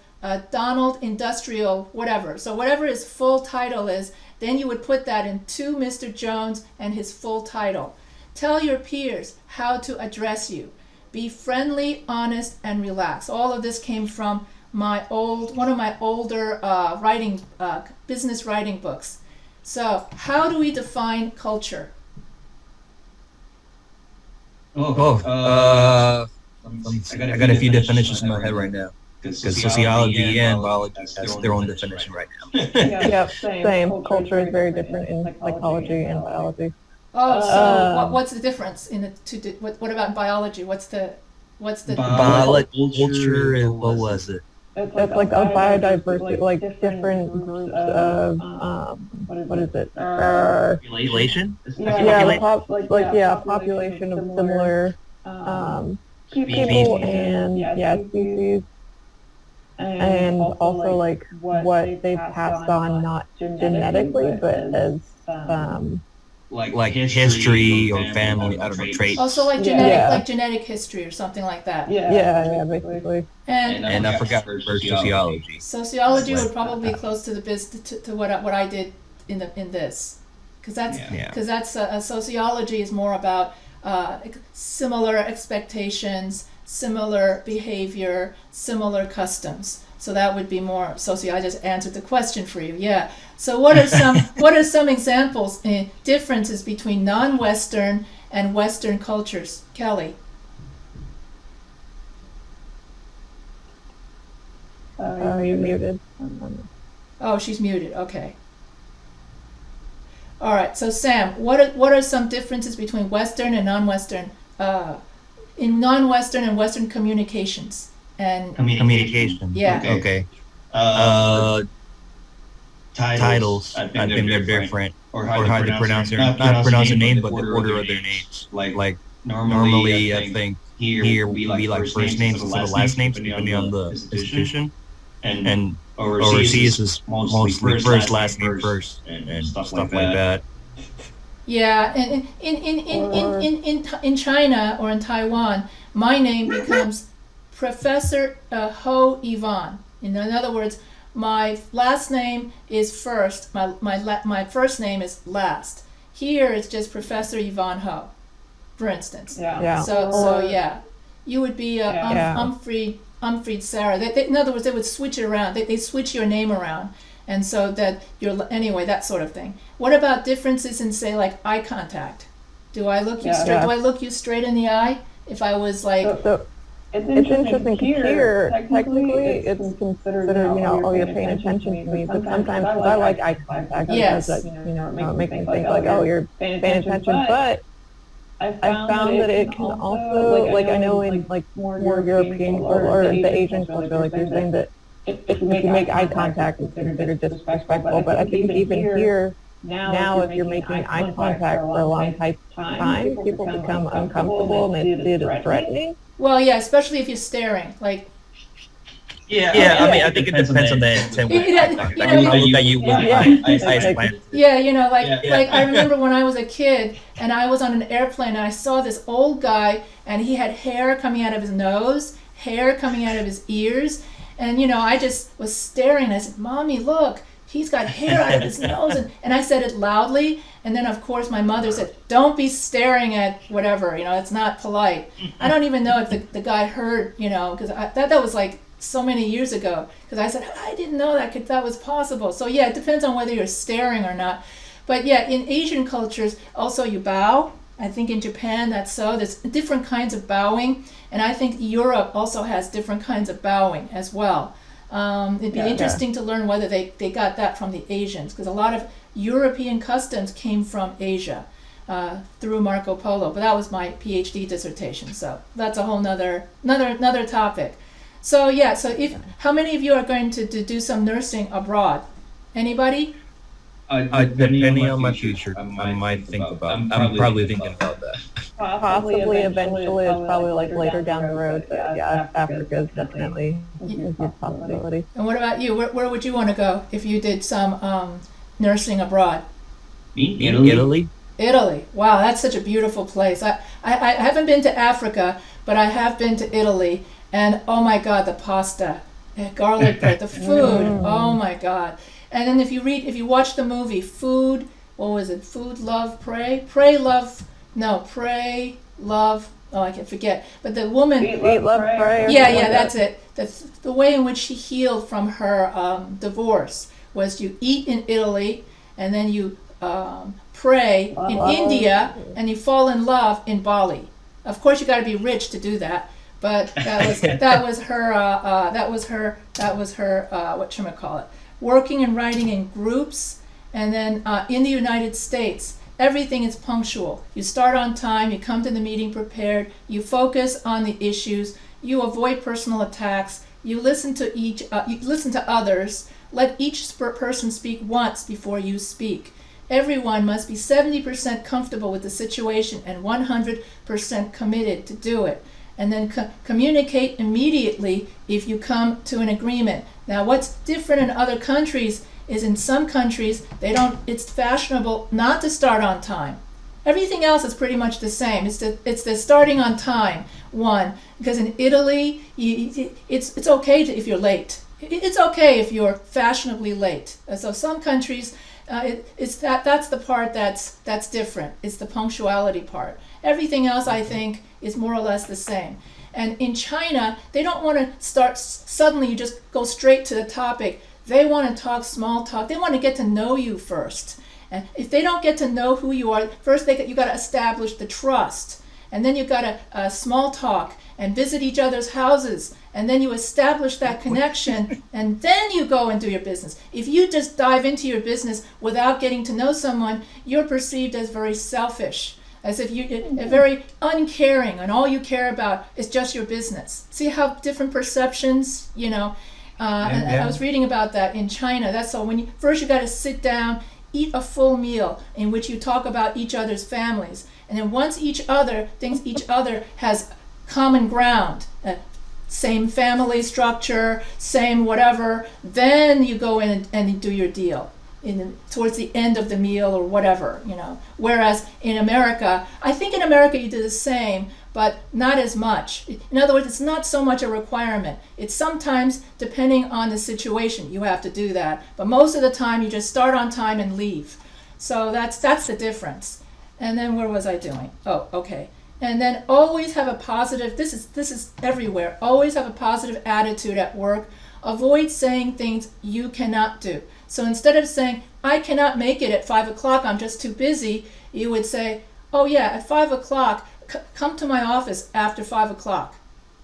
Donald Industrial, whatever. So whatever his full title is, then you would put that in to Mr. Jones and his full title. Tell your peers how to address you. Be friendly, honest, and relaxed. All of this came from one of my older business writing books. So how do we define culture? I got a few definitions in my head right now. Because sociology and biology has their own definition right now. Yeah, same. Culture is very different in psychology and biology. Oh, so what's the difference in the two? What about biology? What's the biology, culture, and what was it? It's like a biodiversity, like different groups of what is it? Population? Population of similar people and species. And also like what they've passed on, not genetically, but as like history or family, I don't know, traits. Also like genetic history or something like that. Yeah, basically. And I forgot for sociology. Sociology would probably be close to to what I did in this, because that's sociology is more about similar expectations similar behavior, similar customs. So that would be more. So see, I just answered the question for you. Yeah. So what are some examples differences between non-Western and Western cultures, Kelly? You're muted. Oh, she's muted. Okay. All right. So Sam, what are some differences between Western and non-Western in non-Western and Western communications and Communication. Yeah. Okay. Titles. I think they're different. Or how they pronounce their not pronounce the name, but the order of their names. Like normally, I think here would be like first names instead of last names, depending on the institution. And overseas is mostly first, last name first, and stuff like that. Yeah, and in China or in Taiwan, my name becomes Professor Ho Yvonne. In other words, my last name is first. My first name is last. Here it's just Professor Yvonne Ho, for instance. Yeah. So yeah, you would be Humphrey Sarah. In other words, they would switch it around. They switch your name around, and so that you're anyway, that sort of thing. What about differences in, say, like eye contact? Do I look you straight? Do I look you straight in the eye if I was like? So it's interesting because here, technically, it's considered, oh, you're paying attention to me. But sometimes, because I like eye contact, Yes. because it makes me think like, oh, you're paying attention. But I found that it can also, like I know in like more European or the Asian culture, like you're saying that if you make eye contact, it's considered disrespectful. But I think even here, now if you're making eye contact for a long time, people become uncomfortable and they see it as threatening. Well, yeah, especially if you're staring, like. Yeah, I mean, I think it depends on the intent. Yeah, like I remember when I was a kid and I was on an airplane and I saw this old guy and he had hair coming out of his nose, hair coming out of his ears, and I just was staring and I said, "Mommy, look, he's got hair out of his nose," and I said it loudly, and then of course my mother said, "Don't be staring at whatever, it's not polite." I don't even know if the guy heard, because that was like so many years ago, because I said, I didn't know that was possible. So yeah, it depends on whether you're staring or not. But yeah, in Asian cultures, also you bow. I think in Japan that's so. There's different kinds of bowing, and I think Europe also has different kinds of bowing as well. It'd be interesting to learn whether they got that from the Asians, because a lot of European customs came from Asia through Marco Polo. But that was my PhD dissertation, so that's a whole nother topic. So yeah, how many of you are going to do some nursing abroad? Anybody? Depending on my future, I might think about. I'm probably thinking about that. Possibly, eventually, it's probably like later down the road. But yeah, Africa is definitely a huge possibility. And what about you? Where would you want to go if you did some nursing abroad? Italy. Italy. Wow, that's such a beautiful place. I haven't been to Africa, but I have been to Italy. And oh my God, the pasta, the garlic bread, the food. Oh my God! And then if you watch the movie Food, what was it? Food, Love, Pray, Pray, Love. No, Pray, Love. Oh, I can forget. But the woman. Eat, Love, Pray. Yeah, that's it. The way in which she healed from her divorce was you eat in Italy, and then you pray in India, and you fall in love in Bali. Of course, you got to be rich to do that. But that was her whatchamacallit, working and writing in groups, and then in the United States, everything is punctual. You start on time, you come to the meeting prepared, you focus on the issues, you avoid personal attacks, you listen to others, let each person speak once before you speak. Everyone must be 70% comfortable with the situation and 100% committed to do it. And then communicate immediately if you come to an agreement. Now, what's different in other countries is in some countries, it's fashionable not to start on time. Everything else is pretty much the same. It's the starting on time one, because in Italy, it's okay if you're late. It's okay if you're fashionably late. So some countries, that's the part that's different. It's the punctuality part. Everything else, I think, is more or less the same. And in China, they don't want to start suddenly, you just go straight to the topic. They want to talk small talk. They want to get to know you first. And if they don't get to know who you are, first you got to establish the trust. And then you got to small talk and visit each other's houses. And then you establish that connection, and then you go and do your business. If you just dive into your business without getting to know someone, you're perceived as very selfish, as if you're very uncaring, and all you care about is just your business. See how different perceptions, and I was reading about that in China. That's all. First you got to sit down, eat a full meal in which you talk about each other's families. And then once each other has common ground, same family structure, same whatever, then you go in and do your deal towards the end of the meal or whatever, Whereas in America, I think in America you do the same, but not as much. In other words, it's not so much a requirement. It's sometimes, depending on the situation, you have to do that. But most of the time, you just start on time and leave. So that's the difference. And then where was I doing? Oh, okay. And then always have a positive, this is everywhere, always have a positive attitude at work. Avoid saying things you cannot do. So instead of saying, I cannot make it at 5 o'clock, I'm just too busy, you would say, oh yeah, at 5 o'clock, come to my office after 5 o'clock.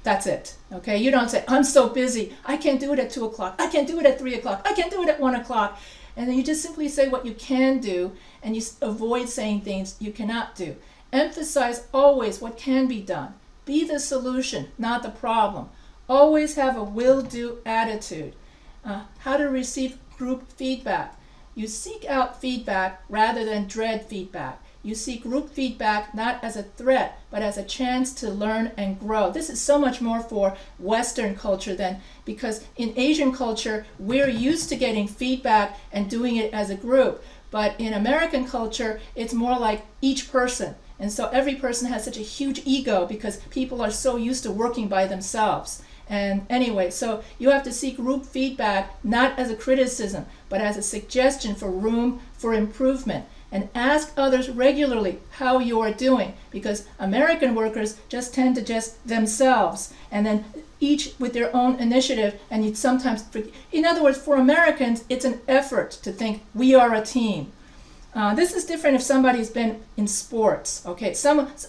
That's it. Okay? You don't say, I'm so busy, I can't do it at 2 o'clock, I can't do it at 3 o'clock, I can't do it at 1 o'clock. And then you just simply say what you can do, and you avoid saying things you cannot do. Emphasize always what can be done. Be the solution, not the problem. Always have a will-do attitude. How to receive group feedback. You seek out feedback rather than dread feedback. You see group feedback not as a threat, but as a chance to learn and grow. This is so much more for Western culture because in Asian culture, we're used to getting feedback and doing it as a group. But in American culture, it's more like each person. And so every person has such a huge ego because people are so used to working by themselves. And anyway, so you have to seek group feedback not as a criticism, but as a suggestion for room for improvement. And ask others regularly how you are doing, because American workers just tend to just themselves, and then each with their own initiative, and you sometimes, in other words, for Americans, it's an effort to think we are a team. This is different if somebody's been in sports, okay?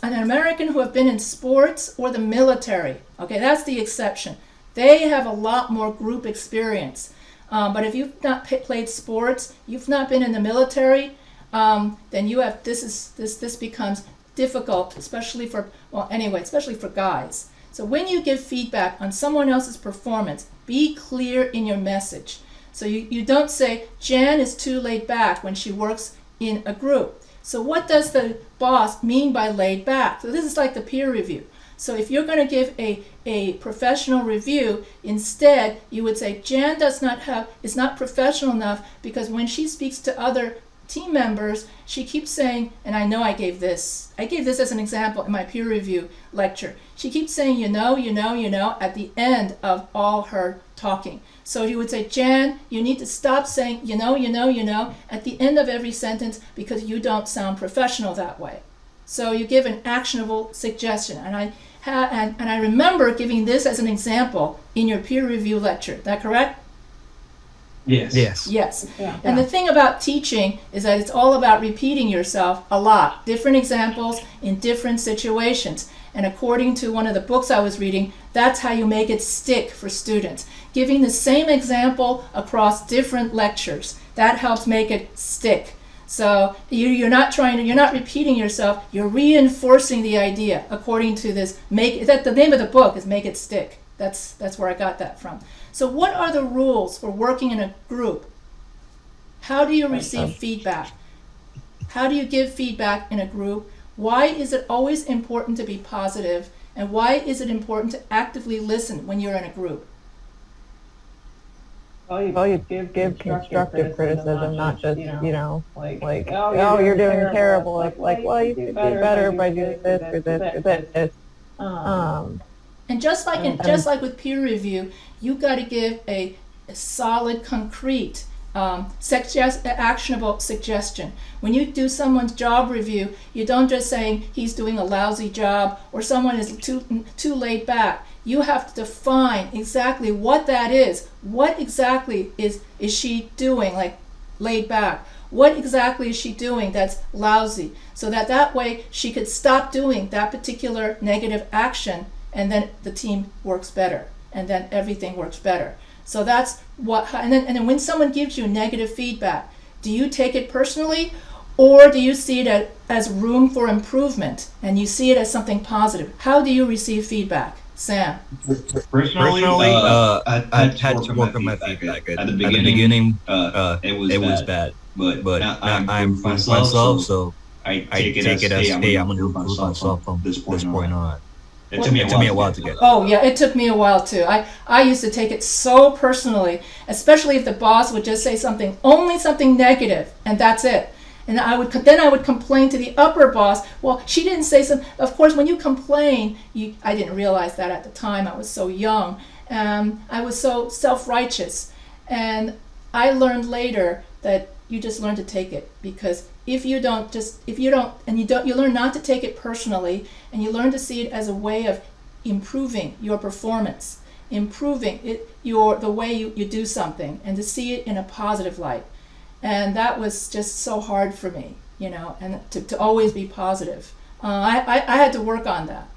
An American who have been in sports or the military, okay, that's the exception. They have a lot more group experience. But if you've not played sports, you've not been in the military, then you have, this becomes difficult, especially for guys. So when you give feedback on someone else's performance, be clear in your message. So you don't say, Jan is too laid back when she works in a group. So what does the boss mean by laid back? So this is like the peer review. So if you're going to give a professional review, instead you would say Jan is not professional enough because when she speaks to other team members, she keeps saying, and I know I gave this as an example in my peer review lecture. She keeps saying, at the end of all her talking. So you would say, Jan, you need to stop saying, at the end of every sentence because you don't sound professional that way. So you give an actionable suggestion. And I remember giving this as an example in your peer review lecture. Is that correct? Yes. Yeah. And the thing about teaching is that it's all about repeating yourself a lot. Different examples in different situations. And according to one of the books I was reading, that's how you make it stick for students. Giving the same example across different lectures. That helps make it stick. So you're not repeating yourself, you're reinforcing the idea according to this. The name of the book is Make It Stick. That's where I got that from. So what are the rules for working in a group? How do you receive feedback? How do you give feedback in a group? Why is it always important to be positive? And why is it important to actively listen when you're in a group? Well, you give constructive criticism, not just, oh, you're doing terrible. Like, well, you could do better by doing this or this or this. And just like with peer review, you got to give a solid, concrete actionable suggestion. When you do someone's job review, you don't just saying he's doing a lousy job or someone is too laid back. You have to define exactly what that is. What exactly is she doing, like laid back? What exactly is she doing that's lousy? So that way she could stop doing that particular negative action, and then the team works better, and then everything works better. So that's what, and then when someone gives you negative feedback, do you take it personally, or do you see it as room for improvement, and you see it as something positive? How do you receive feedback, Sam? Personally, I had to work on my feedback. At the beginning, it was bad, but now I'm improving myself, so I take it as, hey, I'm gonna improve myself from this point on. It took me a while to get. Oh yeah, it took me a while too. I used to take it so personally, especially if the boss would just say only something negative, and that's it. And I would complain to the upper boss. Well, she didn't say something. Of course, when you complain, I didn't realize that at the time. I was so young. I was so self-righteous, and I learned later that you just learn to take it, because you learn not to take it personally, and you learn to see it as a way of improving your performance, improving the way you do something, and to see it in a positive light. And that was just so hard for me, and to always be positive. I had to work on that,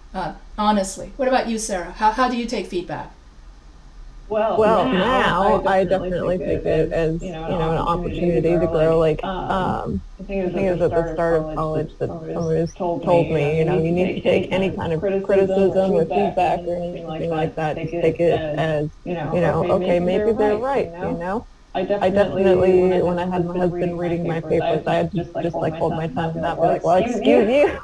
honestly. What about you, Sarah? How do you take feedback? Well, now I definitely take it as an opportunity to grow. Like the thing is at the start of college that someone has told me, you need to take any kind of criticism or feedback or anything like that. Take it as okay, maybe they're right. I definitely, when I had my husband reading my papers, I had to just like hold my tongue and not be like, well, excuse you.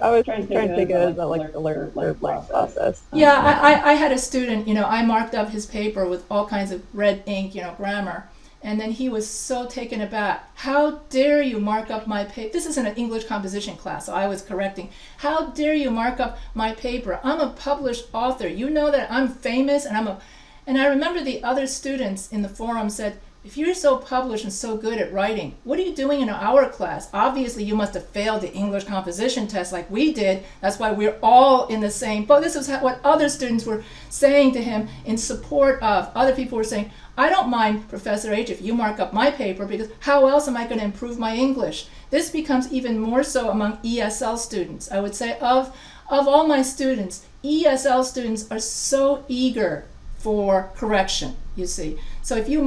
I was trying to take it as a learning process. Yeah, I had a student, I marked up his paper with all kinds of red ink, grammar. And then he was so taken aback. How dare you mark up my paper? This isn't an English composition class, so I was correcting. How dare you mark up my paper? I'm a published author. You know that I'm famous, and I remember the other students in the forum said, if you're so published and so good at writing, what are you doing in our class? Obviously, you must have failed the English composition test like we did. That's why we're all in the same boat. This is what other students were saying to him in support of. Other people were saying, I don't mind, Professor H, if you mark up my paper, because how else am I going to improve my English? This becomes even more so among ESL students. I would say of all my students, ESL students are so eager for correction, you see. So if you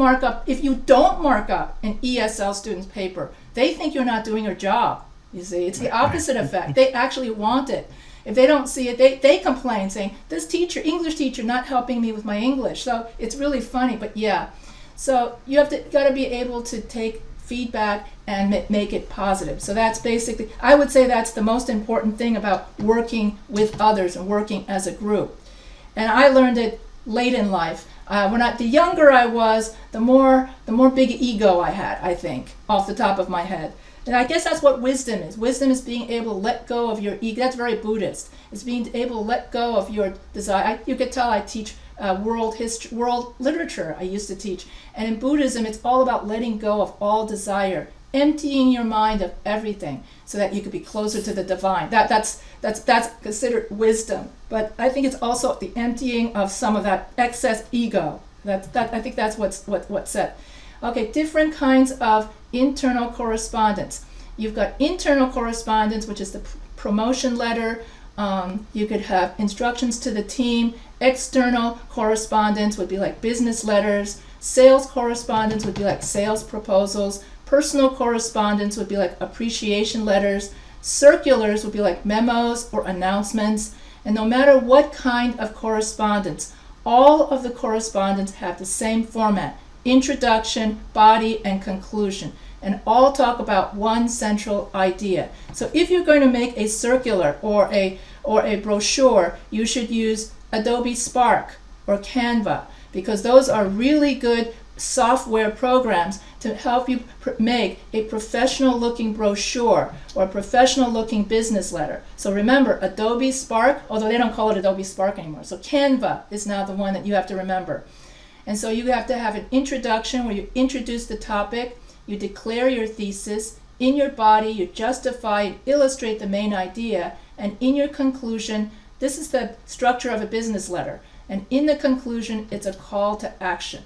don't mark up an ESL student's paper, they think you're not doing your job, you see. It's the opposite effect. They actually want it. If they don't see it, they complain, saying, this English teacher, not helping me with my English. So it's really funny, but yeah. So you got to be able to take feedback and make it positive. So that's basically, I would say that's the most important thing about working with others and working as a group. And I learned it late in life. The younger I was, the more big ego I had, I think, off the top of my head. And I guess that's what wisdom is. Wisdom is being able to let go of your ego. That's very Buddhist. It's being able to let go of your desire. You could tell I teach world history, world literature. I used to teach, and in Buddhism, it's all about letting go of all desire, emptying your mind of everything, so that you could be closer to the divine. That's considered wisdom. But I think it's also the emptying of some of that excess ego. I think that's what's said. Okay, different kinds of internal correspondence. You've got internal correspondence, which is the promotion letter. You could have instructions to the team. External correspondence would be like business letters. Sales correspondence would be like sales proposals. Personal correspondence would be like appreciation letters. Circulars would be like memos or announcements. And no matter what kind of correspondence, all of the correspondence have the same format: introduction, body, and conclusion, and all talk about one central idea. So if you're going to make a circular or a brochure, you should use Adobe Spark or Canva, because those are really good software programs to help you make a professional looking brochure or a professional looking business letter. So remember, Adobe Spark, although they don't call it Adobe Spark anymore. So Canva is now the one that you have to remember. And so you have to have an introduction where you introduce the topic, you declare your thesis, in your body you justify and illustrate the main idea, and in your conclusion, this is the structure of a business letter. And in the conclusion, it's a call to action.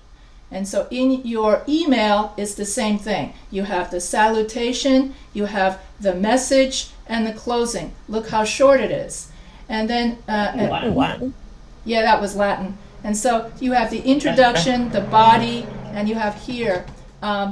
And so in your email, it's the same thing. You have the salutation, you have the message, and the closing. Look how short it is. And then, Latin. Yeah, that was Latin. And so you have the introduction, the body, and you have here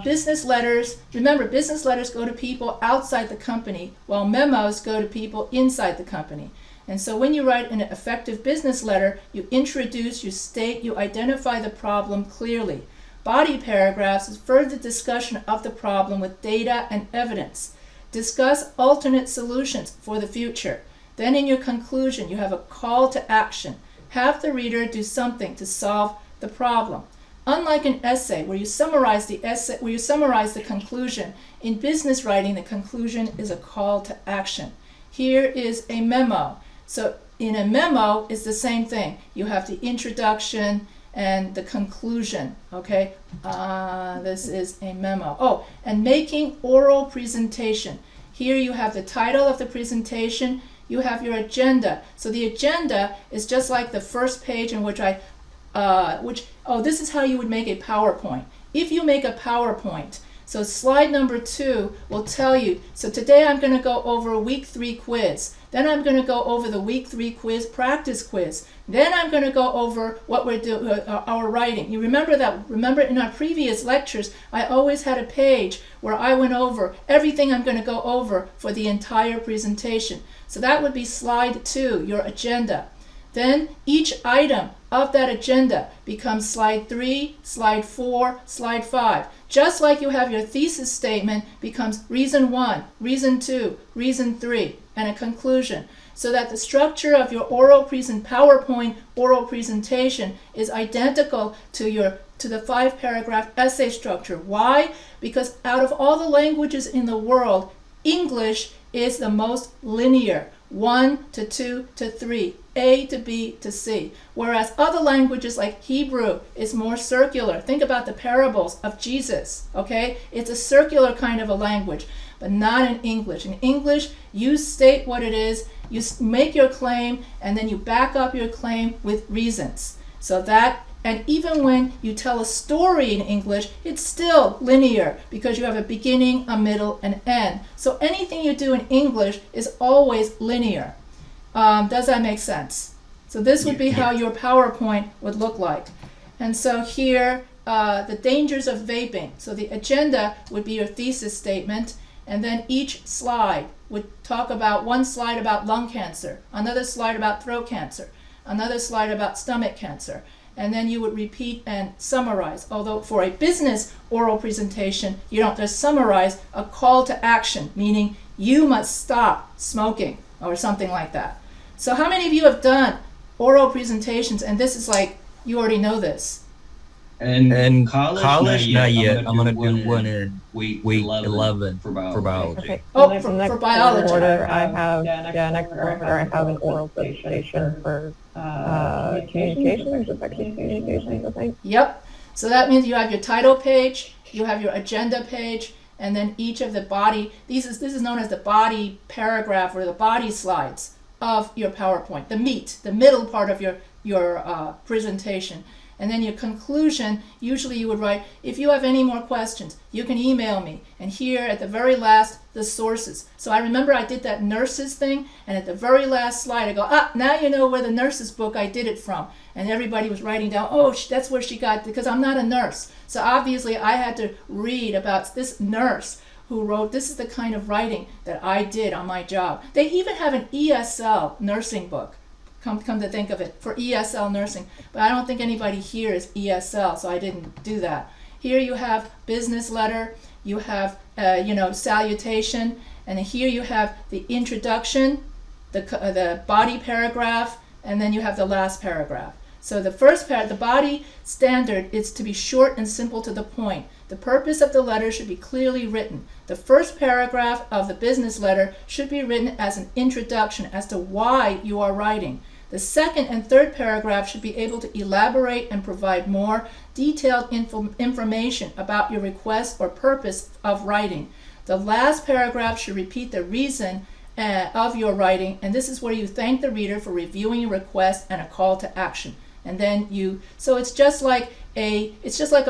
business letters. Remember, business letters go to people outside the company, while memos go to people inside the company. And so when you write an effective business letter, you introduce, you state, you identify the problem clearly. Body paragraphs is further discussion of the problem with data and evidence. Discuss alternate solutions for the future. Then in your conclusion, you have a call to action. Have the reader do something to solve the problem. Unlike an essay where you summarize the conclusion, in business writing, the conclusion is a call to action. Here is a memo. So in a memo, it's the same thing. You have the introduction and the conclusion, okay? This is a memo. Oh, and making oral presentation. Here you have the title of the presentation. You have your agenda. So the agenda is just like the first page in which this is how you would make a PowerPoint. If you make a PowerPoint, so slide number 2 will tell you, so today I'm going to go over week 3 quiz. Then I'm going to go over the week 3 quiz, practice quiz. Then I'm going to go over what we're doing, our writing. You remember that? Remember in our previous lectures, I always had a page where I went over everything I'm going to go over for the entire presentation. So that would be slide 2, your agenda. Then each item of that agenda becomes slide 3, slide 4, slide 5. Just like you have your thesis statement becomes reason 1, reason 2, reason 3, and a conclusion. So that the structure of your PowerPoint oral presentation is identical to the 5-paragraph essay structure. Why? Because out of all the languages in the world, English is the most linear. 1 to 2 to 3, A to B to C. Whereas other languages like Hebrew is more circular. Think about the parables of Jesus, okay? It's a circular kind of a language, but not in English. In English, you state what it is, you make your claim, and then you back up your claim with reasons. So that, and even when you tell a story in English, it's still linear because you have a beginning, a middle, and end. So anything you do in English is always linear. Does that make sense? So this would be how your PowerPoint would look like. And so here, the dangers of vaping. So the agenda would be your thesis statement, and then each slide would talk about one slide about lung cancer, another slide about throat cancer, another slide about stomach cancer. And then you would repeat and summarize. Although for a business oral presentation, you don't just summarize, a call to action, meaning you must stop smoking or something like that. So how many of you have done oral presentations and this is like, you already know this? And college, not yet. I'm gonna do one in week 11 for biology. Okay. Oh, Next for biology. quarter, I have an oral presentation for communications, effective communications, I think. Yep. So that means you have your title page, you have your agenda page, and then each of the body, this is known as the body paragraph or the body slides of your PowerPoint, the meat, the middle part of your presentation. And then your conclusion, usually you would write, if you have any more questions, you can email me. And here at the very last, the sources. So I remember I did that nurses thing, and at the very last slide, I go, now you know where the nurses book I did it from. And everybody was writing down, oh, that's where she got it, because I'm not a nurse. So obviously I had to read about this nurse who wrote, this is the kind of writing that I did on my job. They even have an ESL nursing book. Come to think of it, for ESL nursing. But I don't think anybody here is ESL, so I didn't do that. Here you have business letter, you have salutation, and here you have the introduction, the body paragraph, and then you have the last paragraph. So the first part, the body standard, is to be short and simple to the point. The purpose of the letter should be clearly written. The first paragraph of the business letter should be written as an introduction as to why you are writing. The second and third paragraph should be able to elaborate and provide more detailed information about your request or purpose of writing. The last paragraph should repeat the reason of your writing, and this is where you thank the reader for reviewing your request and a call to action. And then so it's just like a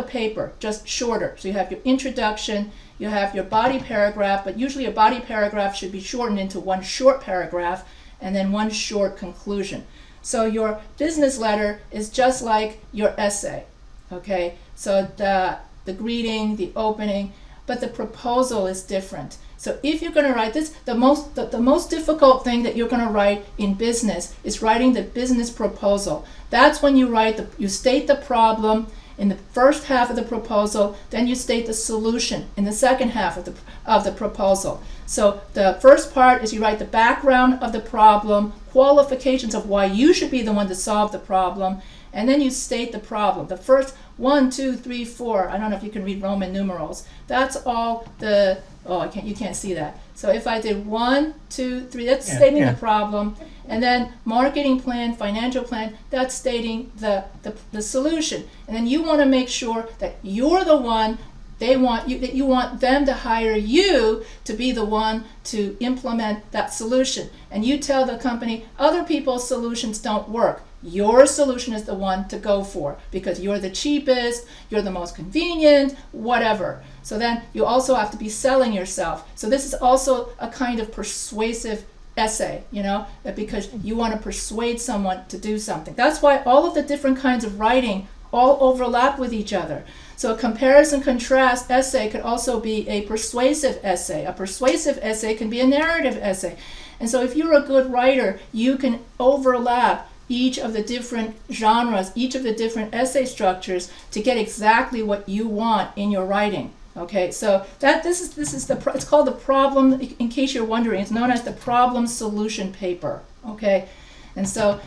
paper, just shorter. So you have your introduction, you have your body paragraph, but usually a body paragraph should be shortened into one short paragraph and then one short conclusion. So your business letter is just like your essay, okay? So the greeting, the opening, but the proposal is different. So if you're going to write this, the most difficult thing that you're going to write in business is writing the business proposal. That's when you state the problem in the first half of the proposal, then you state the solution in the second half of the proposal. So the first part is you write the background of the problem, qualifications of why you should be the one to solve the problem, and then you state the problem. The first 1, 2, 3, 4, I don't know if you can read Roman numerals. That's all you can't see that. So if I did 1, 2, 3, that's stating the problem. And then marketing plan, financial plan, that's stating the solution. And then you want to make sure that you're the one that you want them to hire you to be the one to implement that solution. And you tell the company other people's solutions don't work. Your solution is the one to go for because you're the cheapest, you're the most convenient, whatever. So then you also have to be selling yourself. So this is also a kind of persuasive essay, that because you want to persuade someone to do something. That's why all of the different kinds of writing all overlap with each other. So a comparison contrast essay could also be a persuasive essay. A persuasive essay can be a narrative essay. And so if you're a good writer, you can overlap each of the different genres, each of the different essay structures to get exactly what you want in your writing. Okay, so it's called the problem. In case you're wondering, it's known as the problem solution paper. Okay, and so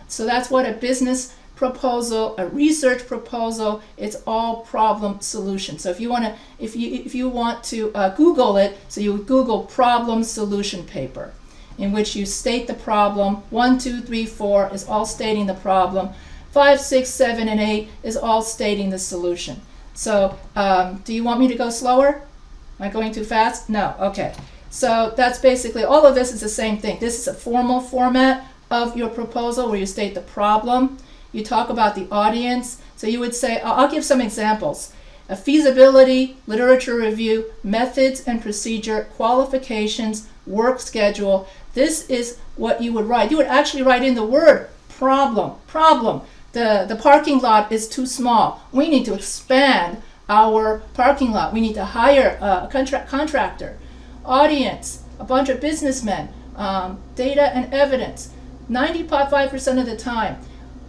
so that's what a business proposal, a research proposal, it's all problem solution. So if you want to Google it, so you would Google problem solution paper, in which you state the problem. 1, 2, 3, 4 is all stating the problem. 5, 6, 7, and 8 is all stating the solution. So do you want me to go slower? Am I going too fast? No. Okay. So that's basically, all of this is the same thing. This is a formal format of your proposal where you state the problem. You talk about the audience. So you would say, I'll give some examples. A feasibility, literature review, methods and procedure, qualifications, work schedule. This is what you would write. You would actually write in the word problem. The parking lot is too small. We need to expand our parking lot. We need to hire a contractor. Audience, a bunch of businessmen, data and evidence. 95% of the time,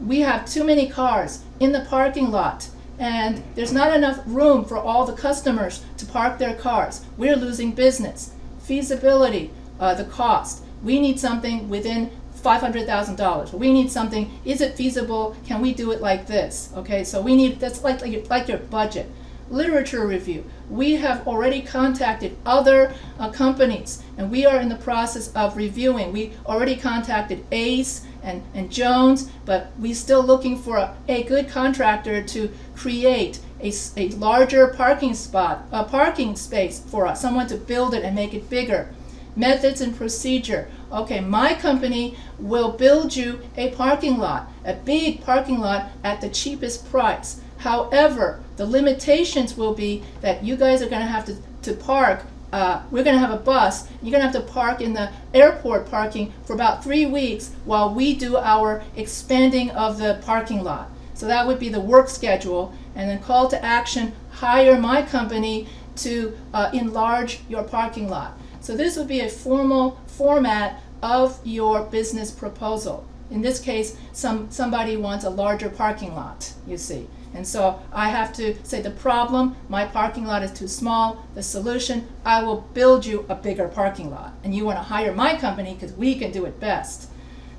we have too many cars in the parking lot, and there's not enough room for all the customers to park their cars. We're losing business. Feasibility, the cost. We need something within $500,000. We need something, is it feasible? Can we do it like this? Okay, so that's like your budget. Literature review. We have already contacted other companies, and we are in the process of reviewing. We already contacted Ace and Jones, but we're still looking for a good contractor to create a larger parking space for us, someone to build it and make it bigger. Methods and procedure. Okay, my company will build you a parking lot, a big parking lot at the cheapest price. However, the limitations will be that you guys are going to have to park. We're going to have a bus. You're going to have to park in the airport parking for about 3 weeks while we do our expanding of the parking lot. So that would be the work schedule. And then call to action, hire my company to enlarge your parking lot. So this would be a formal format of your business proposal. In this case, somebody wants a larger parking lot, you see. And so I have to say the problem, my parking lot is too small. The solution, I will build you a bigger parking lot. And you want to hire my company because we can do it best.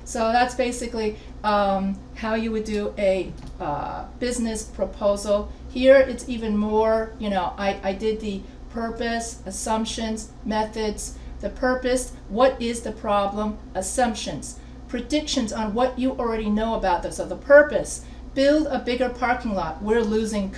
So that's basically how you would do a business proposal. Here it's even more, I did the purpose, assumptions, methods, the purpose, what is the problem, assumptions, predictions on what you already know about this. So the purpose, build a bigger parking lot, we're losing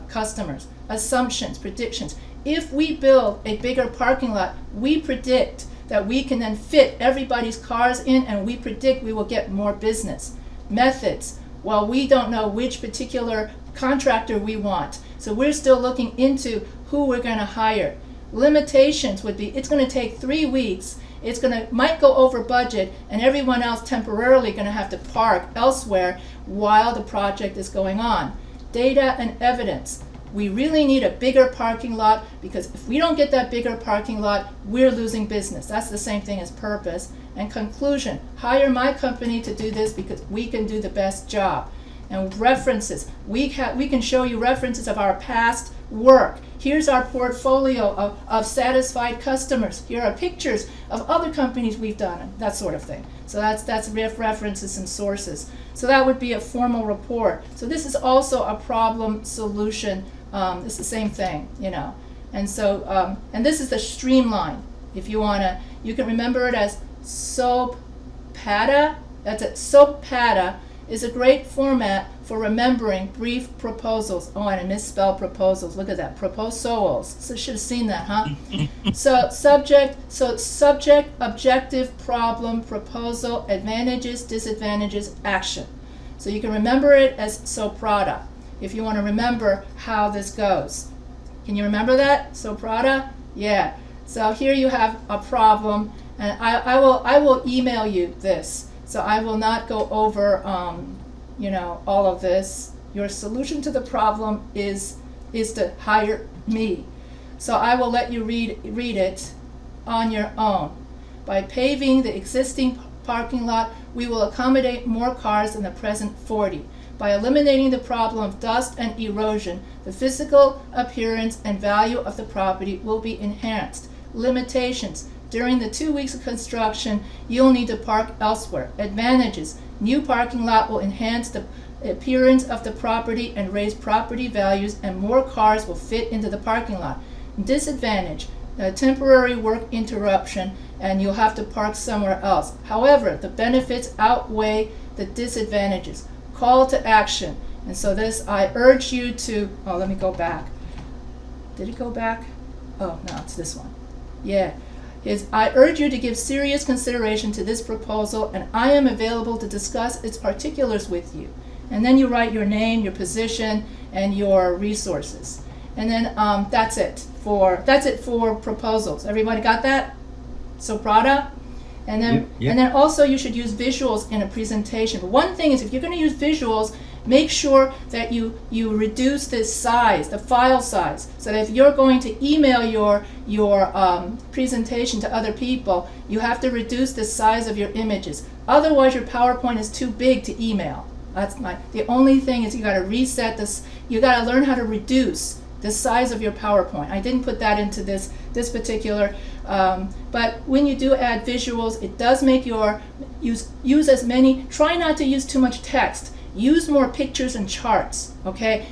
customers. Assumptions, predictions. If we build a bigger parking lot, we predict that we can then fit everybody's cars in, and we predict we will get more business. Methods, well, we don't know which particular contractor we want, so we're still looking into who we're going to hire. Limitations would be, it's going to take 3 weeks, might go over budget, and everyone else temporarily going to have to park elsewhere while the project is going on. Data and evidence. We really need a bigger parking lot, because if we don't get that bigger parking lot, we're losing business. That's the same thing as purpose. And conclusion, hire my company to do this because we can do the best job. And references, we can show you references of our past work. Here's our portfolio of satisfied customers. Here are pictures of other companies we've done, and that sort of thing. So that's references and sources. So that would be a formal report. So this is also a problem solution. It's the same thing, And so, and this is the streamline. If you wanna, you can remember it as SOAP-PATA. That's it. SOAP-PATA is a great format for remembering brief proposals. Oh, and I misspelled proposals. Look at that. Proposals. So should have seen that, huh? So subject, objective, problem, proposal, advantages, disadvantages, action. So you can remember it as SOPRATA if you want to remember how this goes. Can you remember that? SOPRATA? Yeah. So here you have a problem, and I will email you this. So I will not go over, all of this. Your solution to the problem is to hire me. So I will let you read it on your own. By paving the existing parking lot, we will accommodate more cars than the present 40. By eliminating the problem of dust and erosion, the physical appearance and value of the property will be enhanced. Limitations. During the 2 weeks of construction, you'll need to park elsewhere. Advantages. New parking lot will enhance the appearance of the property and raise property values, and more cars will fit into the parking lot. Disadvantage. Temporary work interruption, and you'll have to park somewhere else. However, the benefits outweigh the disadvantages. Call to action. And so this, I urge you to, let me go back. Did it go back? Oh, no, it's this one. Yeah. I urge you to give serious consideration to this proposal, and I am available to discuss its particulars with you. And then you write your name, your position, and your resources. And then that's it for proposals. Everybody got that? SOPRATA? And then and then also you should use visuals in a presentation. But one thing is, if you're going to use visuals, make sure that you reduce the size, the file size, so that if you're going to email your presentation to other people, you have to reduce the size of your images. Otherwise, your PowerPoint is too big to email. The only thing is you got to reset this. You got to learn how to reduce the size of your PowerPoint. I didn't put that into this particular, but when you do add visuals, it does make your use as many. Try not to use too much text. Use more pictures and charts, okay?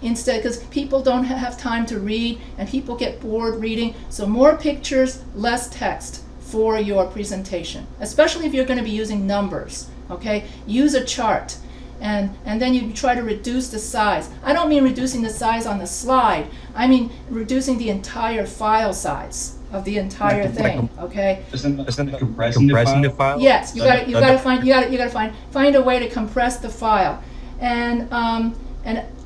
Instead, because people don't have time to read, and people get bored reading. So more pictures, less text for your presentation, especially if you're going to be using numbers, okay? Use a chart. And then you try to reduce the size. I don't mean reducing the size on the slide. I mean reducing the entire file size of the entire thing. Okay. Isn't that compressing the file? Yes, you gotta find a way to compress the file, and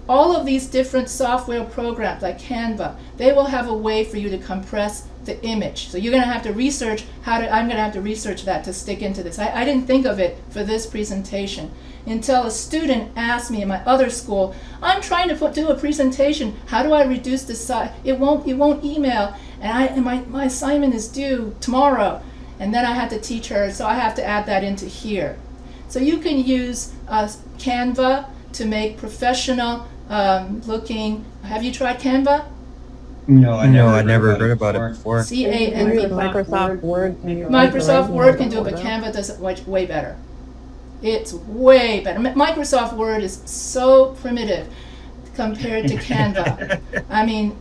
all of these different software programs like Canva, they will have a way for you to compress the image. So you're going to have to research I'm going to have to research that to stick into this. I didn't think of it for this presentation until a student asked me in my other school, I'm trying to do a presentation. How do I reduce the size? It won't email, and my assignment is due tomorrow. And then I had to teach her, so I have to add that into here. So you can use Canva to make professional looking. Have you tried Canva? No, I never heard about it before. Canva. Microsoft Word. Microsoft Word can do it, but Canva does it way better. It's way better. Microsoft Word is so primitive compared to Canva. I mean,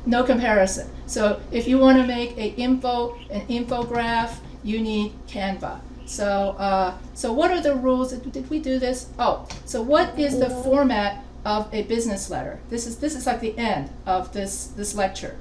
no comparison. So if you want to make an infograph, you need Canva. So what are the rules? Did we do this? Oh, so what is the format of a business letter? This is like the end of this lecture.